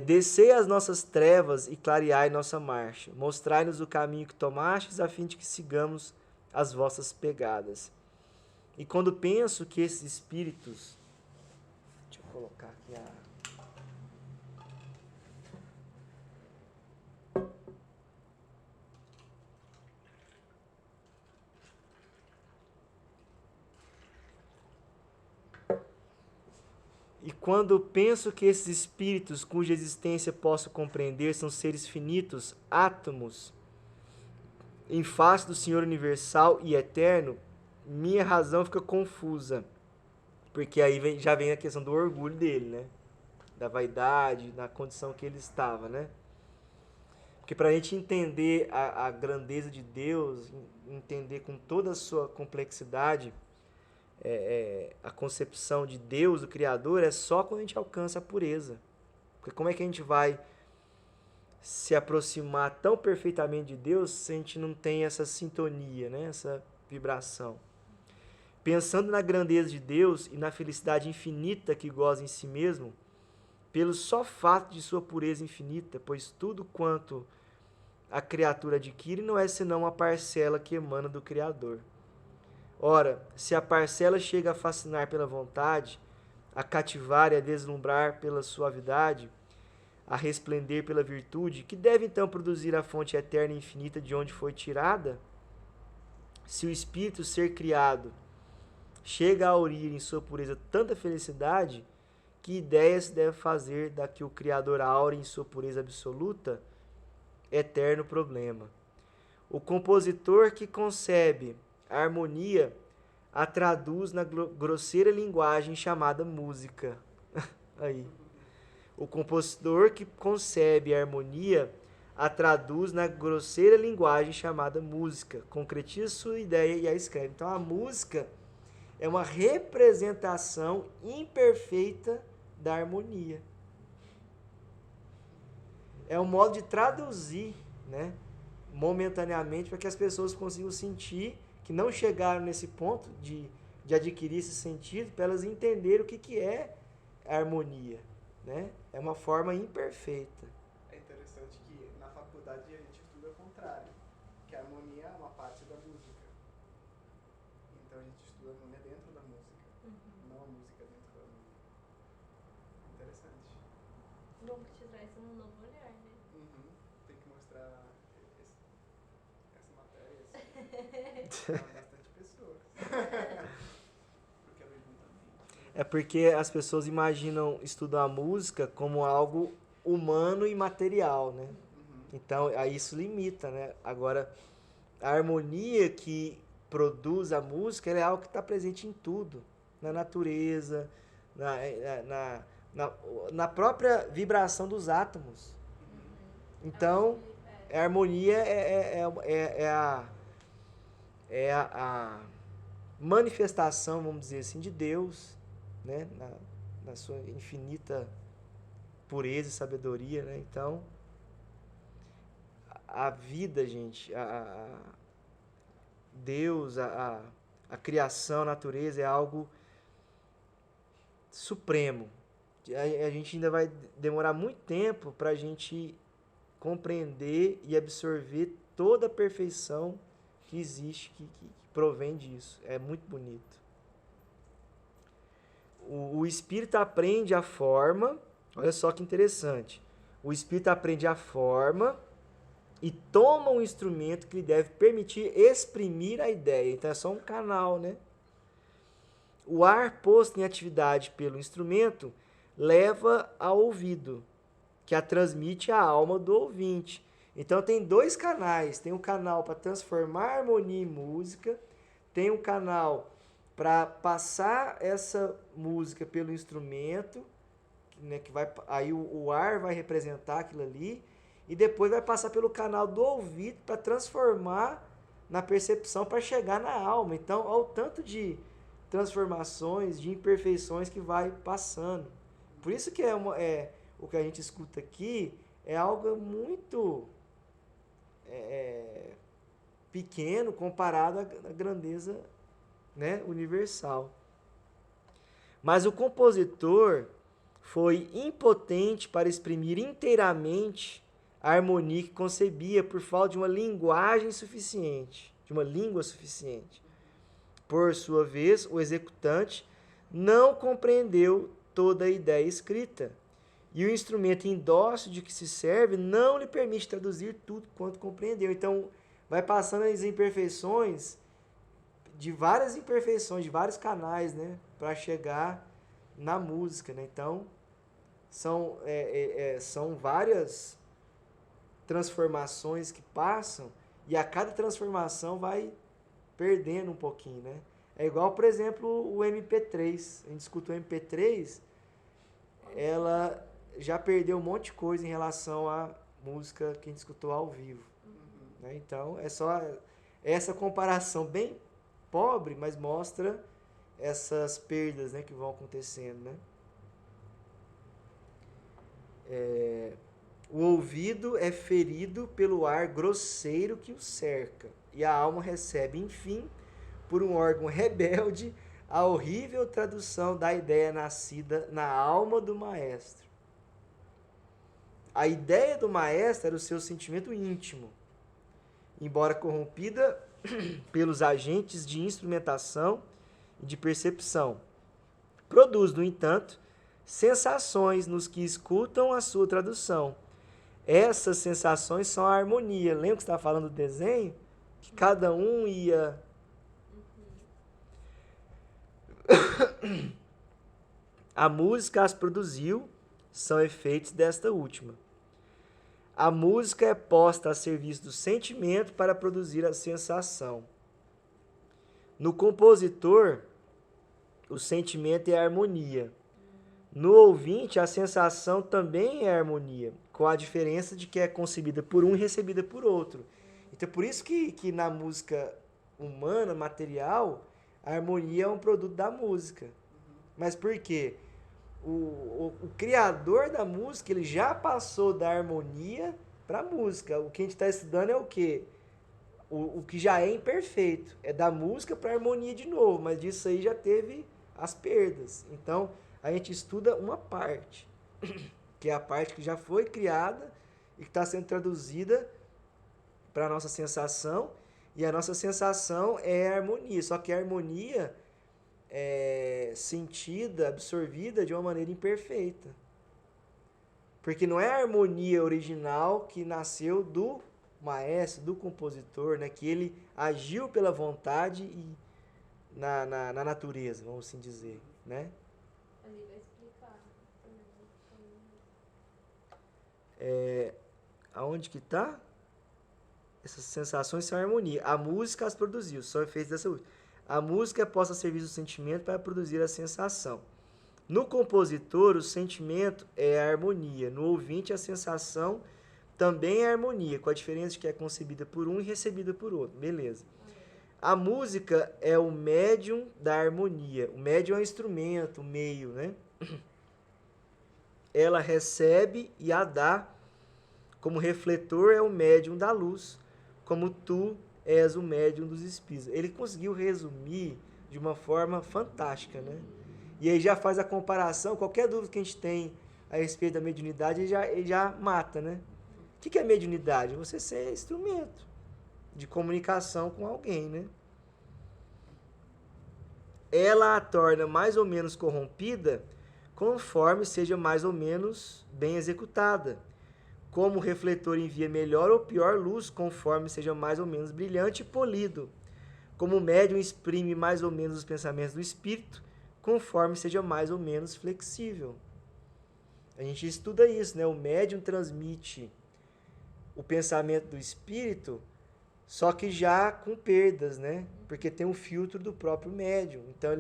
Descei as nossas trevas e clareai nossa marcha. Mostrai-nos o caminho que tomastes, a fim de que sigamos as vossas pegadas. E quando penso que esses espíritos... Deixa eu colocar aqui a... E quando penso que esses espíritos, cuja existência posso compreender, são seres finitos, átomos, em face do Senhor universal e eterno, minha razão fica confusa. Porque aí já vem a questão do orgulho dele, né? Da vaidade, na condição que ele estava, né? Porque para a gente entender a grandeza de Deus, entender com toda a sua complexidade, a concepção de Deus, o Criador, é só quando a gente alcança a pureza. Porque como é que a gente vai se aproximar tão perfeitamente de Deus se a gente não tem essa sintonia, né? Essa vibração? Pensando na grandeza de Deus e na felicidade infinita que goza em si mesmo, pelo só fato de sua pureza infinita, pois tudo quanto a criatura adquire não é senão uma parcela que emana do Criador. Ora, se a parcela chega a fascinar pela vontade, a cativar e a deslumbrar pela suavidade, a resplender pela virtude, que deve então produzir a fonte eterna e infinita de onde foi tirada? Se o espírito ser criado chega a aurir em sua pureza tanta felicidade, que ideia se deve fazer da que o Criador aure em sua pureza absoluta? Eterno problema. O compositor que concebe a harmonia a traduz na grosseira linguagem chamada música. Aí. O compositor que concebe a harmonia a traduz na grosseira linguagem chamada música, concretiza sua ideia e a escreve. Então a música é uma representação imperfeita da harmonia. É um modo de traduzir, né, momentaneamente, para que as pessoas consigam sentir que não chegaram nesse ponto de adquirir esse sentido, para elas entenderem o que é a harmonia, né? É uma forma imperfeita. É interessante que na faculdade a gente estuda o contrário, que a harmonia é uma parte da música. Então a gente estuda a harmonia dentro da música, não a música dentro da harmonia. Interessante. Bom que te traz um novo olhar, né? Tem que mostrar essa matéria assim, para bastante pessoas. Porque a Bíblia também. É porque as pessoas imaginam estudar a música como algo humano e material, né? Então, aí isso limita, né? Agora, a harmonia que produz a música ela é algo que está presente em tudo. Na natureza, na própria vibração dos átomos. Então, a harmonia é a manifestação, vamos dizer assim, de Deus, né? Na sua infinita pureza e sabedoria, né? Então, a vida, gente, Deus, a criação, a natureza é algo supremo. A gente ainda vai demorar muito tempo para a gente compreender e absorver toda a perfeição que existe, que provém disso. É muito bonito. O espírito aprende a forma, olha só que interessante. O espírito aprende a forma e toma um instrumento que lhe deve permitir exprimir a ideia. Então é só um canal, né? O ar posto em atividade pelo instrumento leva ao ouvido, que a transmite à alma do ouvinte. Então tem dois canais. Tem um canal para transformar a harmonia em música, tem um canal para passar essa música pelo instrumento, né, que vai, aí o ar vai representar aquilo ali, e depois vai passar pelo canal do ouvido para transformar na percepção para chegar na alma. Então, olha o tanto de transformações, de imperfeições que vai passando. Por isso que o que a gente escuta aqui é algo muito pequeno comparado à grandeza, né, universal. Mas o compositor foi impotente para exprimir inteiramente a harmonia que concebia por falta de uma linguagem suficiente, de uma língua suficiente. Por sua vez, o executante não compreendeu toda a ideia escrita, e o instrumento indócil de que se serve não lhe permite traduzir tudo quanto compreendeu. Então, vai passando as imperfeições, de vários canais, né, para chegar na música, né? Então, são várias transformações que passam, e a cada transformação vai perdendo um pouquinho, né? É igual, por exemplo, o MP3. A gente escuta o MP3, ela já perdeu um monte de coisa em relação à música que a gente escutou ao vivo. Né? Então, é só essa comparação bem pobre, mas mostra essas perdas, né, que vão acontecendo, né? O ouvido é ferido pelo ar grosseiro que o cerca, e a alma recebe, enfim, por um órgão rebelde, a horrível tradução da ideia nascida na alma do maestro. A ideia do maestro era o seu sentimento íntimo, embora corrompida pelos agentes de instrumentação e de percepção. Produz, no entanto, sensações nos que escutam a sua tradução. Essas sensações são a harmonia. Lembra que você estava falando do desenho? Que cada um ia... A música as produziu, são efeitos desta última. A música é posta a serviço do sentimento para produzir a sensação. No compositor, o sentimento é a harmonia. No ouvinte, a sensação também é harmonia, com a diferença de que é concebida por um e recebida por outro. Então, por isso que na música humana, material, a harmonia é um produto da música. Mas por quê? O criador da música, ele já passou da harmonia para a música. O que a gente está estudando é o quê? O que já é imperfeito. É da música para a harmonia de novo, mas disso aí já teve as perdas. Então, a gente estuda uma parte, que é a parte que já foi criada e que está sendo traduzida para a nossa sensação, e a nossa sensação é a harmonia, só que a harmonia é sentida, absorvida de uma maneira imperfeita. Porque não é a harmonia original que nasceu do maestro, do compositor, né? Que ele agiu pela vontade e na natureza, vamos assim dizer, né? Ali vai explicar. Aonde que está? Essas sensações são a harmonia. A música as produziu, são efeitos dessa última. A música é posta a serviço do sentimento para produzir a sensação. No compositor, o sentimento é a harmonia. No ouvinte, a sensação também é a harmonia, com a diferença de que é concebida por um e recebida por outro. Beleza. A música é o médium da harmonia. O médium é o instrumento, o meio, né? Ela recebe e a dá. Como refletor é o médium da luz. Como tu és o médium dos espíritos. Ele conseguiu resumir de uma forma fantástica, né? E aí já faz a comparação, qualquer dúvida que a gente tem a respeito da mediunidade, ele já mata, né? O que é mediunidade? Você ser instrumento de comunicação com alguém, né? Ela a torna mais ou menos corrompida conforme seja mais ou menos bem executada. Como o refletor envia melhor ou pior luz conforme seja mais ou menos brilhante e polido. Como o médium exprime mais ou menos os pensamentos do espírito conforme seja mais ou menos flexível. A gente estuda isso, né? O médium transmite o pensamento do espírito, só que já com perdas, né? Porque tem um filtro do próprio médium. Então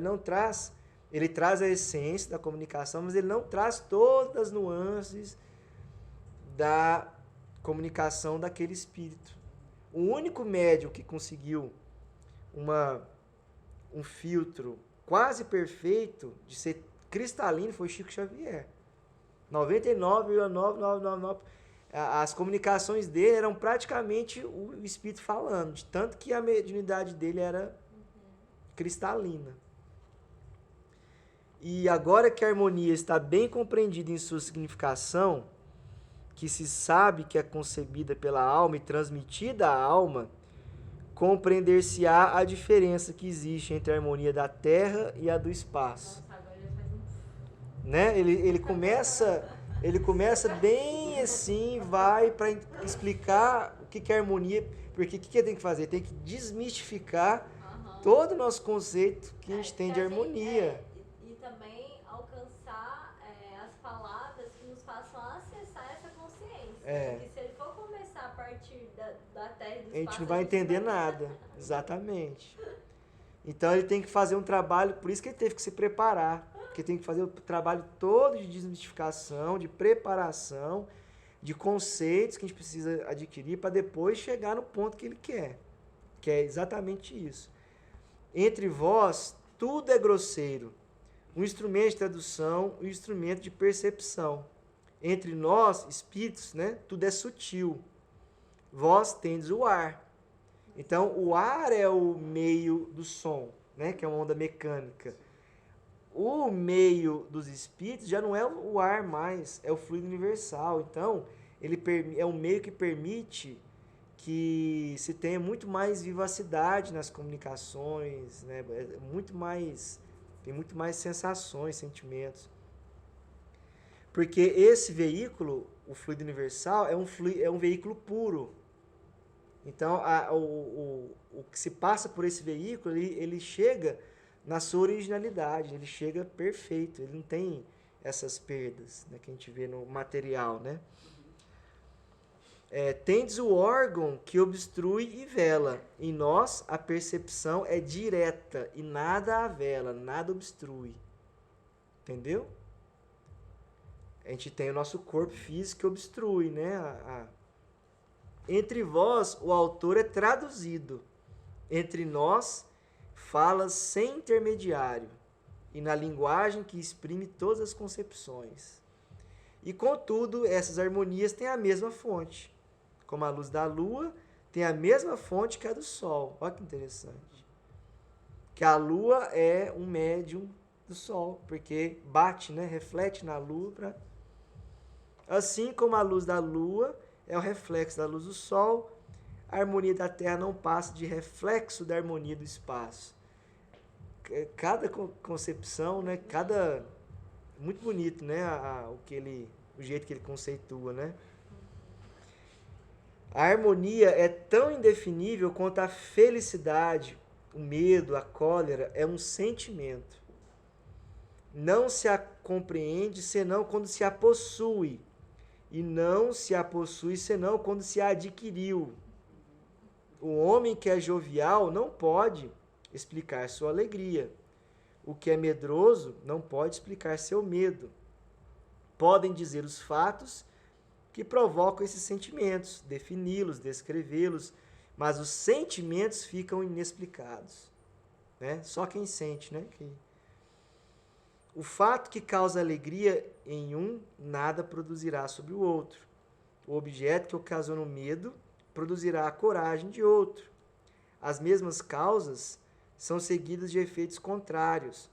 ele traz a essência da comunicação, mas ele não traz todas as nuances da comunicação daquele espírito. O único médium que conseguiu um filtro quase perfeito de ser cristalino foi Chico Xavier. 99,9999%. As comunicações dele eram praticamente o espírito falando, de tanto que a mediunidade dele era cristalina. E agora que a harmonia está bem compreendida em sua significação, que se sabe que é concebida pela alma e transmitida à alma, compreender-se-á a diferença que existe entre a harmonia da terra e a do espaço. Nossa, agora já faz um... Né? Ele começa bem assim, vai para explicar o que é harmonia, porque o que ele tem que fazer? Tem que desmistificar todo o nosso conceito que a gente tem de harmonia. E também alcançar as palavras que nos façam acessar essa consciência. Porque se ele for começar a partir da terra e do espaço, a gente não vai entender nada. Exatamente. Então ele tem que fazer um trabalho, por isso que ele teve que se preparar. Porque tem que fazer o trabalho todo de desmistificação, de preparação, de conceitos que a gente precisa adquirir para depois chegar no ponto que ele quer. Que é exatamente isso. Entre vós, tudo é grosseiro. Um instrumento de tradução, um instrumento de percepção. Entre nós, espíritos, né, tudo é sutil. Vós tendes o ar. Então, o ar é o meio do som, né, que é uma onda mecânica. O meio dos espíritos já não é o ar mais, é o fluido universal. Então, ele é um meio que permite que se tenha muito mais vivacidade nas comunicações, né? Tem muito mais sensações, sentimentos. Porque esse veículo, o fluido universal, é um veículo puro. Então, o que se passa por esse veículo, ele chega na sua originalidade, ele chega perfeito, ele não tem essas perdas, né, que a gente vê no material, né? Tendes o órgão que obstrui e vela. Em nós, a percepção é direta e nada a vela, nada obstrui. Entendeu? A gente tem o nosso corpo físico que obstrui, né? Entre vós, o autor é traduzido. Entre nós, falas sem intermediário. E na linguagem que exprime todas as concepções. E, contudo, essas harmonias têm a mesma fonte. Como a luz da lua tem a mesma fonte que a do sol. Olha que interessante. Que a lua é um médium do sol, porque bate, né? Reflete na lua. Assim como a luz da lua é o reflexo da luz do sol, a harmonia da Terra não passa de reflexo da harmonia do espaço. Cada concepção, né? Muito bonito, né? O jeito que ele conceitua, né? A harmonia é tão indefinível quanto a felicidade, o medo, a cólera, é um sentimento. Não se a compreende senão quando se a possui, e não se a possui senão quando se a adquiriu. O homem que é jovial não pode explicar sua alegria. O que é medroso não pode explicar seu medo. Podem dizer os fatos que provocam esses sentimentos, defini-los, descrevê-los, mas os sentimentos ficam inexplicados, né? Só quem sente, né? O fato que causa alegria em um, nada produzirá sobre o outro. O objeto que ocasiona o medo produzirá a coragem de outro. As mesmas causas são seguidas de efeitos contrários.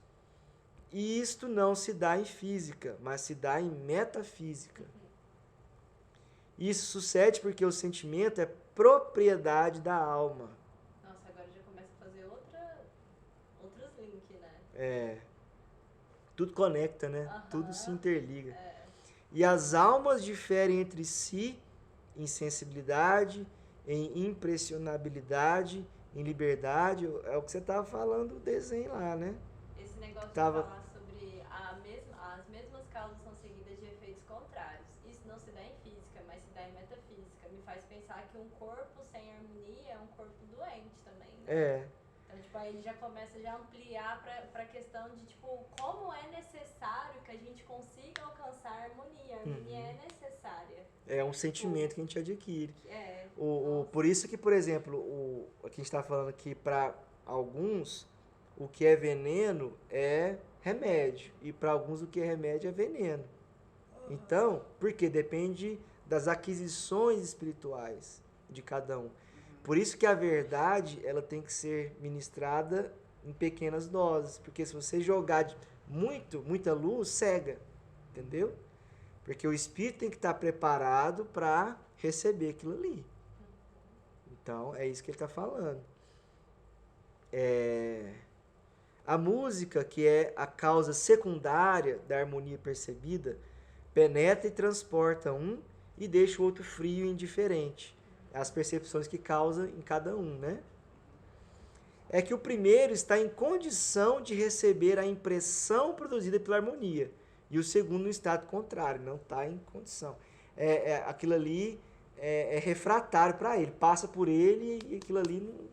E isto não se dá em física, mas se dá em metafísica. Isso sucede porque o sentimento é propriedade da alma. Nossa, agora já começa a fazer outros links, né? Tudo conecta, né? Tudo se interliga. E as almas diferem entre si em sensibilidade, em impressionabilidade, em liberdade. É o que você estava falando do desenho lá, né? Esse negócio de falar sobre as mesmas causas são seguidas de efeitos contrários. Isso não se dá em física, mas se dá em metafísica. Me faz pensar que um corpo sem harmonia é um corpo doente também, né? Então, tipo, aí ele já começa a ampliar para a questão de, tipo, como é necessário que a gente consiga alcançar a harmonia. A harmonia é necessária. É um sentimento que a gente adquire. Por isso que, por exemplo, o que a gente está falando aqui, para alguns, o que é veneno é remédio. E para alguns, o que é remédio é veneno. Então, porque depende das aquisições espirituais de cada um. Por isso que a verdade, ela tem que ser ministrada em pequenas doses. Porque se você jogar muita luz, cega. Entendeu? Porque o espírito tem que estar preparado para receber aquilo ali. Então, é isso que ele está falando. A música, que é a causa secundária da harmonia percebida, penetra e transporta um e deixa o outro frio e indiferente. As percepções que causa em cada um, né? É que o primeiro está em condição de receber a impressão produzida pela harmonia. E o segundo no estado contrário, não está em condição. Aquilo ali é refratário para ele, passa por ele e aquilo ali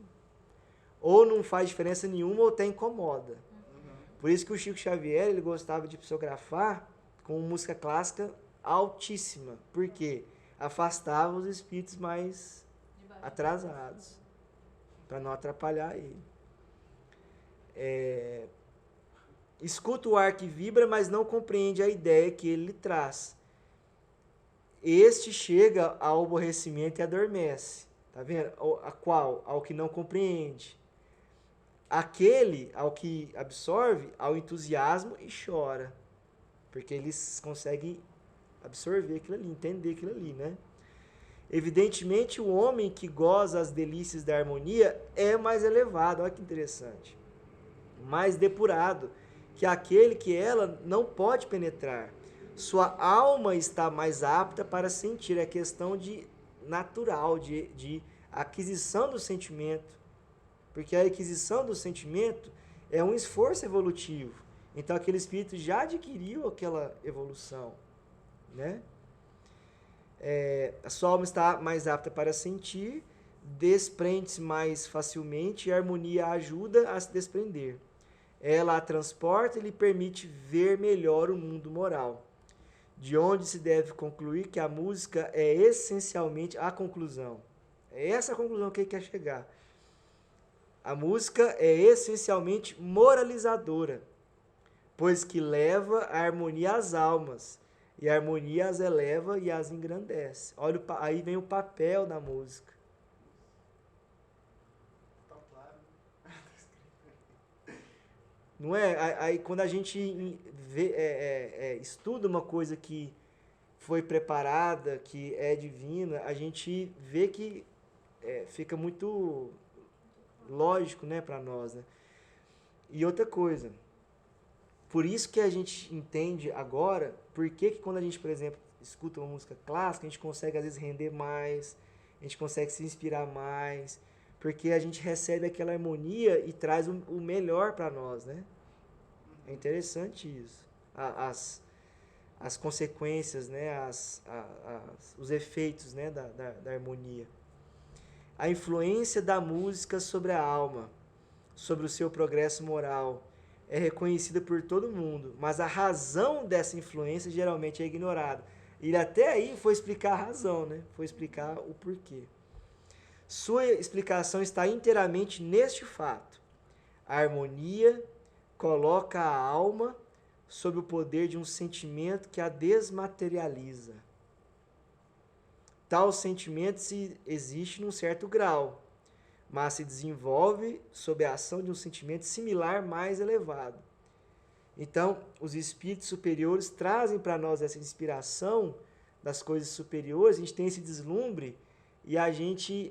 ou não faz diferença nenhuma ou até incomoda. Por isso que o Chico Xavier ele gostava de psicografar com música clássica altíssima. Por quê? Afastava os espíritos mais atrasados, para não atrapalhar ele. Escuta o ar que vibra, mas não compreende a ideia que ele lhe traz. Este chega ao aborrecimento e adormece. Tá vendo? Ao que não compreende. Aquele, ao que absorve, ao entusiasmo e chora. Porque eles conseguem absorver aquilo ali, entender aquilo ali, né? Evidentemente, o homem que goza as delícias da harmonia é mais elevado, olha que interessante, mais depurado que aquele que ela não pode penetrar. Sua alma está mais apta para sentir, é questão de natural, de aquisição do sentimento, porque a aquisição do sentimento é um esforço evolutivo. Então aquele espírito já adquiriu aquela evolução, né? A sua alma está mais apta para sentir, desprende-se mais facilmente e a harmonia a ajuda a se desprender. Ela a transporta e lhe permite ver melhor o mundo moral, de onde se deve concluir que a música é essencialmente a conclusão. É essa a conclusão que ele quer chegar. A música é essencialmente moralizadora, pois que leva a harmonia às almas, e a harmonia as eleva e as engrandece. Olha, aí vem o papel da música. Tá claro. Não é? Aí quando a gente estuda uma coisa que foi preparada, que é divina, a gente vê que fica muito lógico, né, para nós, né? E outra coisa, por isso que a gente entende agora por que quando a gente, por exemplo, escuta uma música clássica, a gente consegue às vezes render mais, a gente consegue se inspirar mais, porque a gente recebe aquela harmonia e traz o melhor para nós, né? É interessante isso. As consequências, né? Os efeitos, né? da harmonia. A influência da música sobre a alma, sobre o seu progresso moral, é reconhecida por todo mundo, mas a razão dessa influência geralmente é ignorada. Ele até aí foi explicar a razão, né? Foi explicar o porquê. Sua explicação está inteiramente neste fato. A harmonia coloca a alma sob o poder de um sentimento que a desmaterializa. Tal sentimento existe num certo grau, mas se desenvolve sob a ação de um sentimento similar mais elevado. Então, os espíritos superiores trazem para nós essa inspiração das coisas superiores, a gente tem esse deslumbre e a gente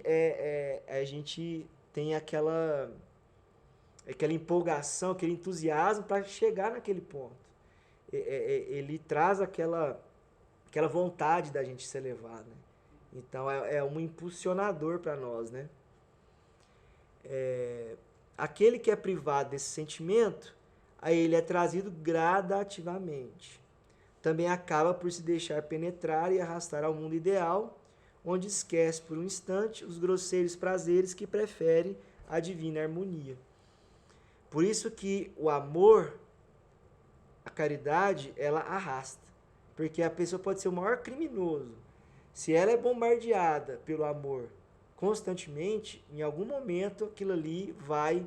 tem aquela empolgação, aquele entusiasmo para chegar naquele ponto. Ele traz aquela vontade da gente se elevar, né? Então, é um impulsionador para nós, né? Aquele que é privado desse sentimento, a ele é trazido gradativamente. Também acaba por se deixar penetrar e arrastar ao mundo ideal, onde esquece por um instante os grosseiros prazeres que prefere a divina harmonia. Por isso que o amor, a caridade, ela arrasta. Porque a pessoa pode ser o maior criminoso. Se ela é bombardeada pelo amor constantemente, em algum momento aquilo ali vai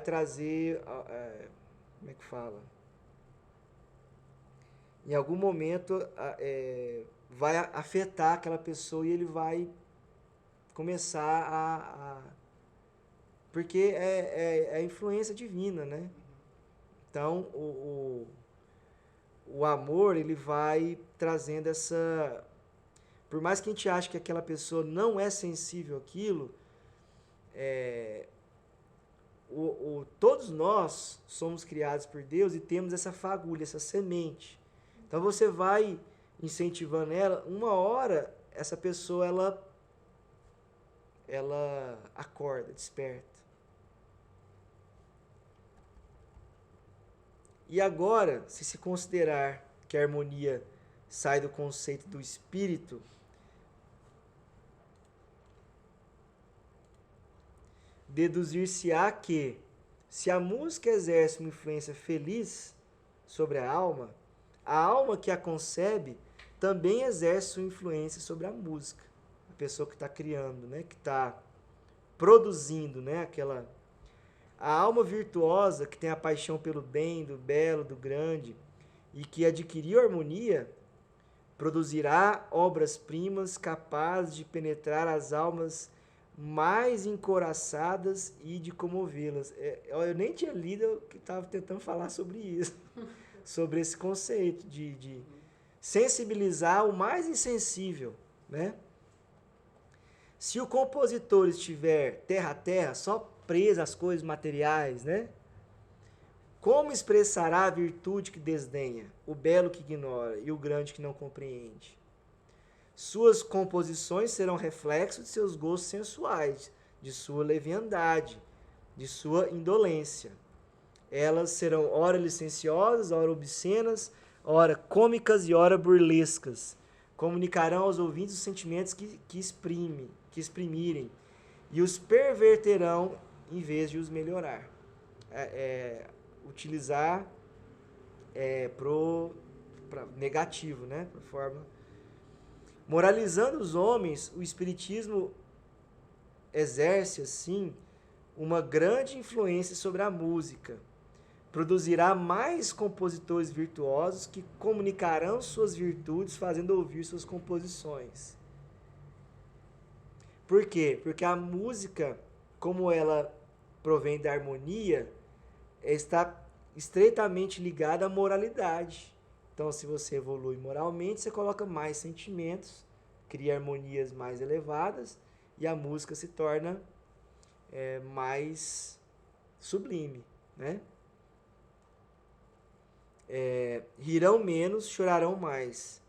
trazer, como é que fala? Em algum momento vai afetar aquela pessoa e ele vai começar porque é a influência divina, né? Então, o amor, ele vai trazendo essa... Por mais que a gente ache que aquela pessoa não é sensível àquilo, todos nós somos criados por Deus e temos essa fagulha, essa semente. Então você vai incentivando ela, uma hora essa pessoa ela acorda, desperta. E agora, se considerar que a harmonia sai do conceito do espírito, deduzir-se-á que, se a música exerce uma influência feliz sobre a alma que a concebe também exerce sua influência sobre a música. A pessoa que está criando, né? Que está produzindo, né? A alma virtuosa, que tem a paixão pelo bem, do belo, do grande, e que adquiriu harmonia, produzirá obras-primas capazes de penetrar as almas mais encoraçadas e de comovê-las. Eu nem tinha lido, eu estava tentando falar sobre isso, sobre esse conceito de sensibilizar o mais insensível, né? Se o compositor estiver terra a terra, só preso às coisas materiais, né? Como expressará a virtude que desdenha, o belo que ignora e o grande que não compreende? Suas composições serão reflexo de seus gostos sensuais, de sua leviandade, de sua indolência. Elas serão ora licenciosas, ora obscenas, ora cômicas e ora burlescas. Comunicarão aos ouvintes os sentimentos que exprimirem, e os perverterão em vez de os melhorar. Utilizar para negativo, né? Pra forma. Moralizando os homens, o Espiritismo exerce, assim, uma grande influência sobre a música. Produzirá mais compositores virtuosos que comunicarão suas virtudes, fazendo ouvir suas composições. Por quê? Porque a música, como ela provém da harmonia, está estreitamente ligada à moralidade. Então, se você evolui moralmente, você coloca mais sentimentos, cria harmonias mais elevadas e a música se torna mais sublime, né? Rirão menos, chorarão mais.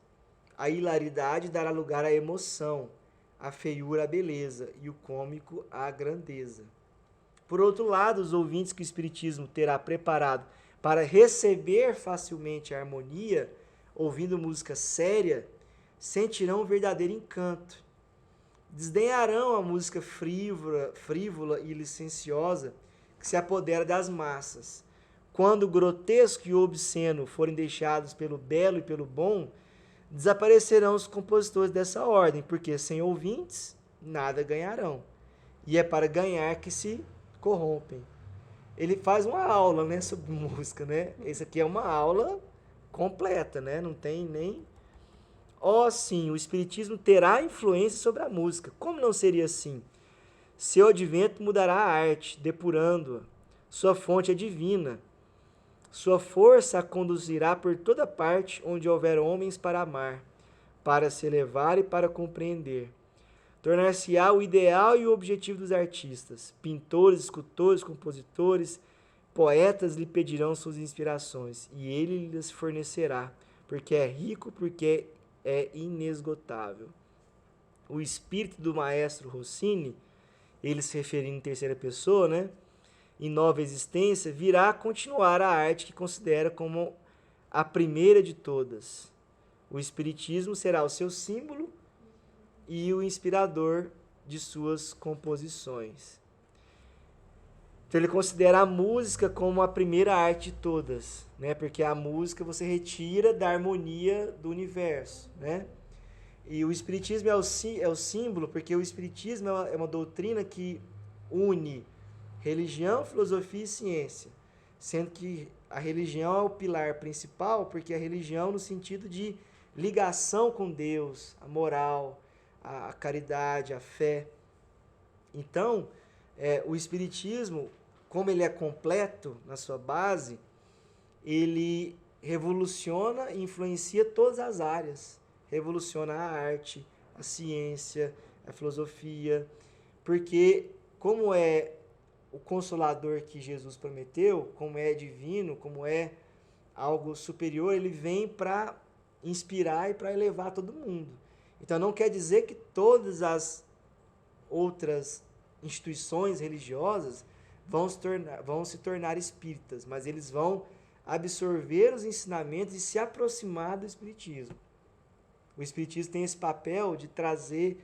A hilaridade dará lugar à emoção, a feiura à beleza e o cômico à grandeza. Por outro lado, os ouvintes que o Espiritismo terá preparado para receber facilmente a harmonia, ouvindo música séria, sentirão um verdadeiro encanto. Desdenharão a música frívola e licenciosa que se apodera das massas. Quando o grotesco e o obsceno forem deixados pelo belo e pelo bom, desaparecerão os compositores dessa ordem, porque sem ouvintes nada ganharão. E é para ganhar que se corrompem. Ele faz uma aula, né, sobre música, né? Esse aqui é uma aula completa, né? Não tem nem... sim, o Espiritismo terá influência sobre a música. Como não seria assim? Seu advento mudará a arte, depurando-a. Sua fonte é divina. Sua força a conduzirá por toda parte onde houver homens para amar, para se elevar e para compreender. Tornar-se-á o ideal e o objetivo dos artistas. Pintores, escultores, compositores, poetas lhe pedirão suas inspirações, e ele lhes fornecerá, porque é rico, porque é inesgotável. O espírito do maestro Rossini, ele se referindo em terceira pessoa, né? Em nova existência, virá a continuar a arte que considera como a primeira de todas. O Espiritismo será o seu símbolo e o inspirador de suas composições. Então ele considera a música como a primeira arte de todas, né? Porque a música você retira da harmonia do universo, né? E o Espiritismo é o símbolo, porque o Espiritismo é uma doutrina que une religião, filosofia e ciência, sendo que a religião é o pilar principal, porque a religião no sentido de ligação com Deus, a moral, a caridade, a fé. Então, o Espiritismo, como ele é completo na sua base, ele revoluciona e influencia todas as áreas. Revoluciona a arte, a ciência, a filosofia, porque como é o Consolador que Jesus prometeu, como é divino, como é algo superior, ele vem para inspirar e para elevar todo mundo. Então não quer dizer que todas as outras instituições religiosas vão se tornar espíritas, mas eles vão absorver os ensinamentos e se aproximar do Espiritismo. O Espiritismo tem esse papel de trazer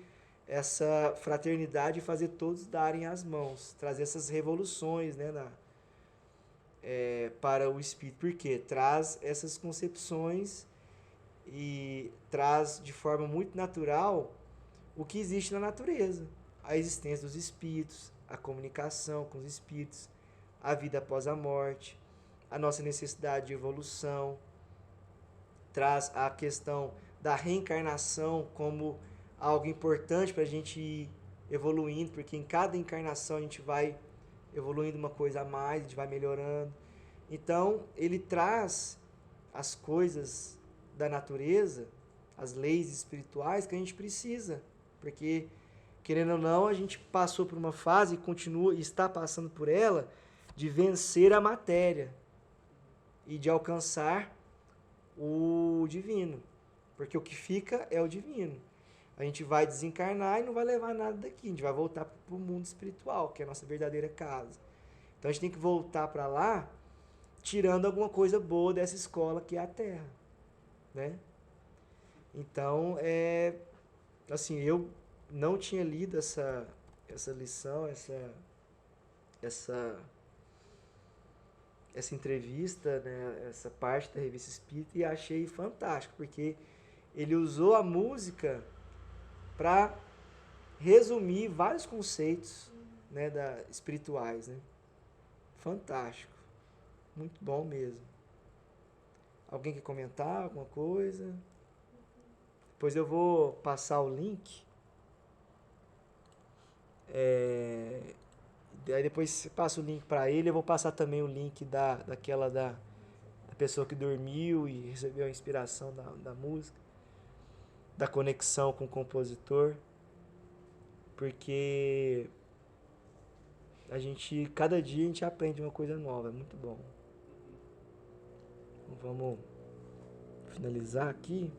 essa fraternidade e fazer todos darem as mãos, trazer essas revoluções, né, para o Espírito, porque traz essas concepções e traz de forma muito natural o que existe na natureza, a existência dos espíritos, a comunicação com os espíritos, a vida após a morte, a nossa necessidade de evolução, traz a questão da reencarnação como algo importante para a gente ir evoluindo, porque em cada encarnação a gente vai evoluindo uma coisa a mais, a gente vai melhorando. Então, ele traz as coisas da natureza, as leis espirituais que a gente precisa. Porque, querendo ou não, a gente passou por uma fase e continua, e está passando por ela, de vencer a matéria e de alcançar o divino. Porque o que fica é o divino. A gente vai desencarnar e não vai levar nada daqui. A gente vai voltar para o mundo espiritual, que é a nossa verdadeira casa. Então a gente tem que voltar para lá, tirando alguma coisa boa dessa escola que é a Terra, né? Então, assim, eu não tinha lido essa lição, essa entrevista, né, essa parte da Revista Espírita, e achei fantástico, porque ele usou a música para resumir vários conceitos, né, espirituais, né? Fantástico. Muito bom mesmo. Alguém quer comentar alguma coisa? Depois eu vou passar o link. Aí depois você passa o link para ele. Eu vou passar também o link da pessoa que dormiu e recebeu a inspiração da música, da conexão com o compositor. Porque cada dia a gente aprende uma coisa nova. É muito bom. Então, vamos finalizar aqui.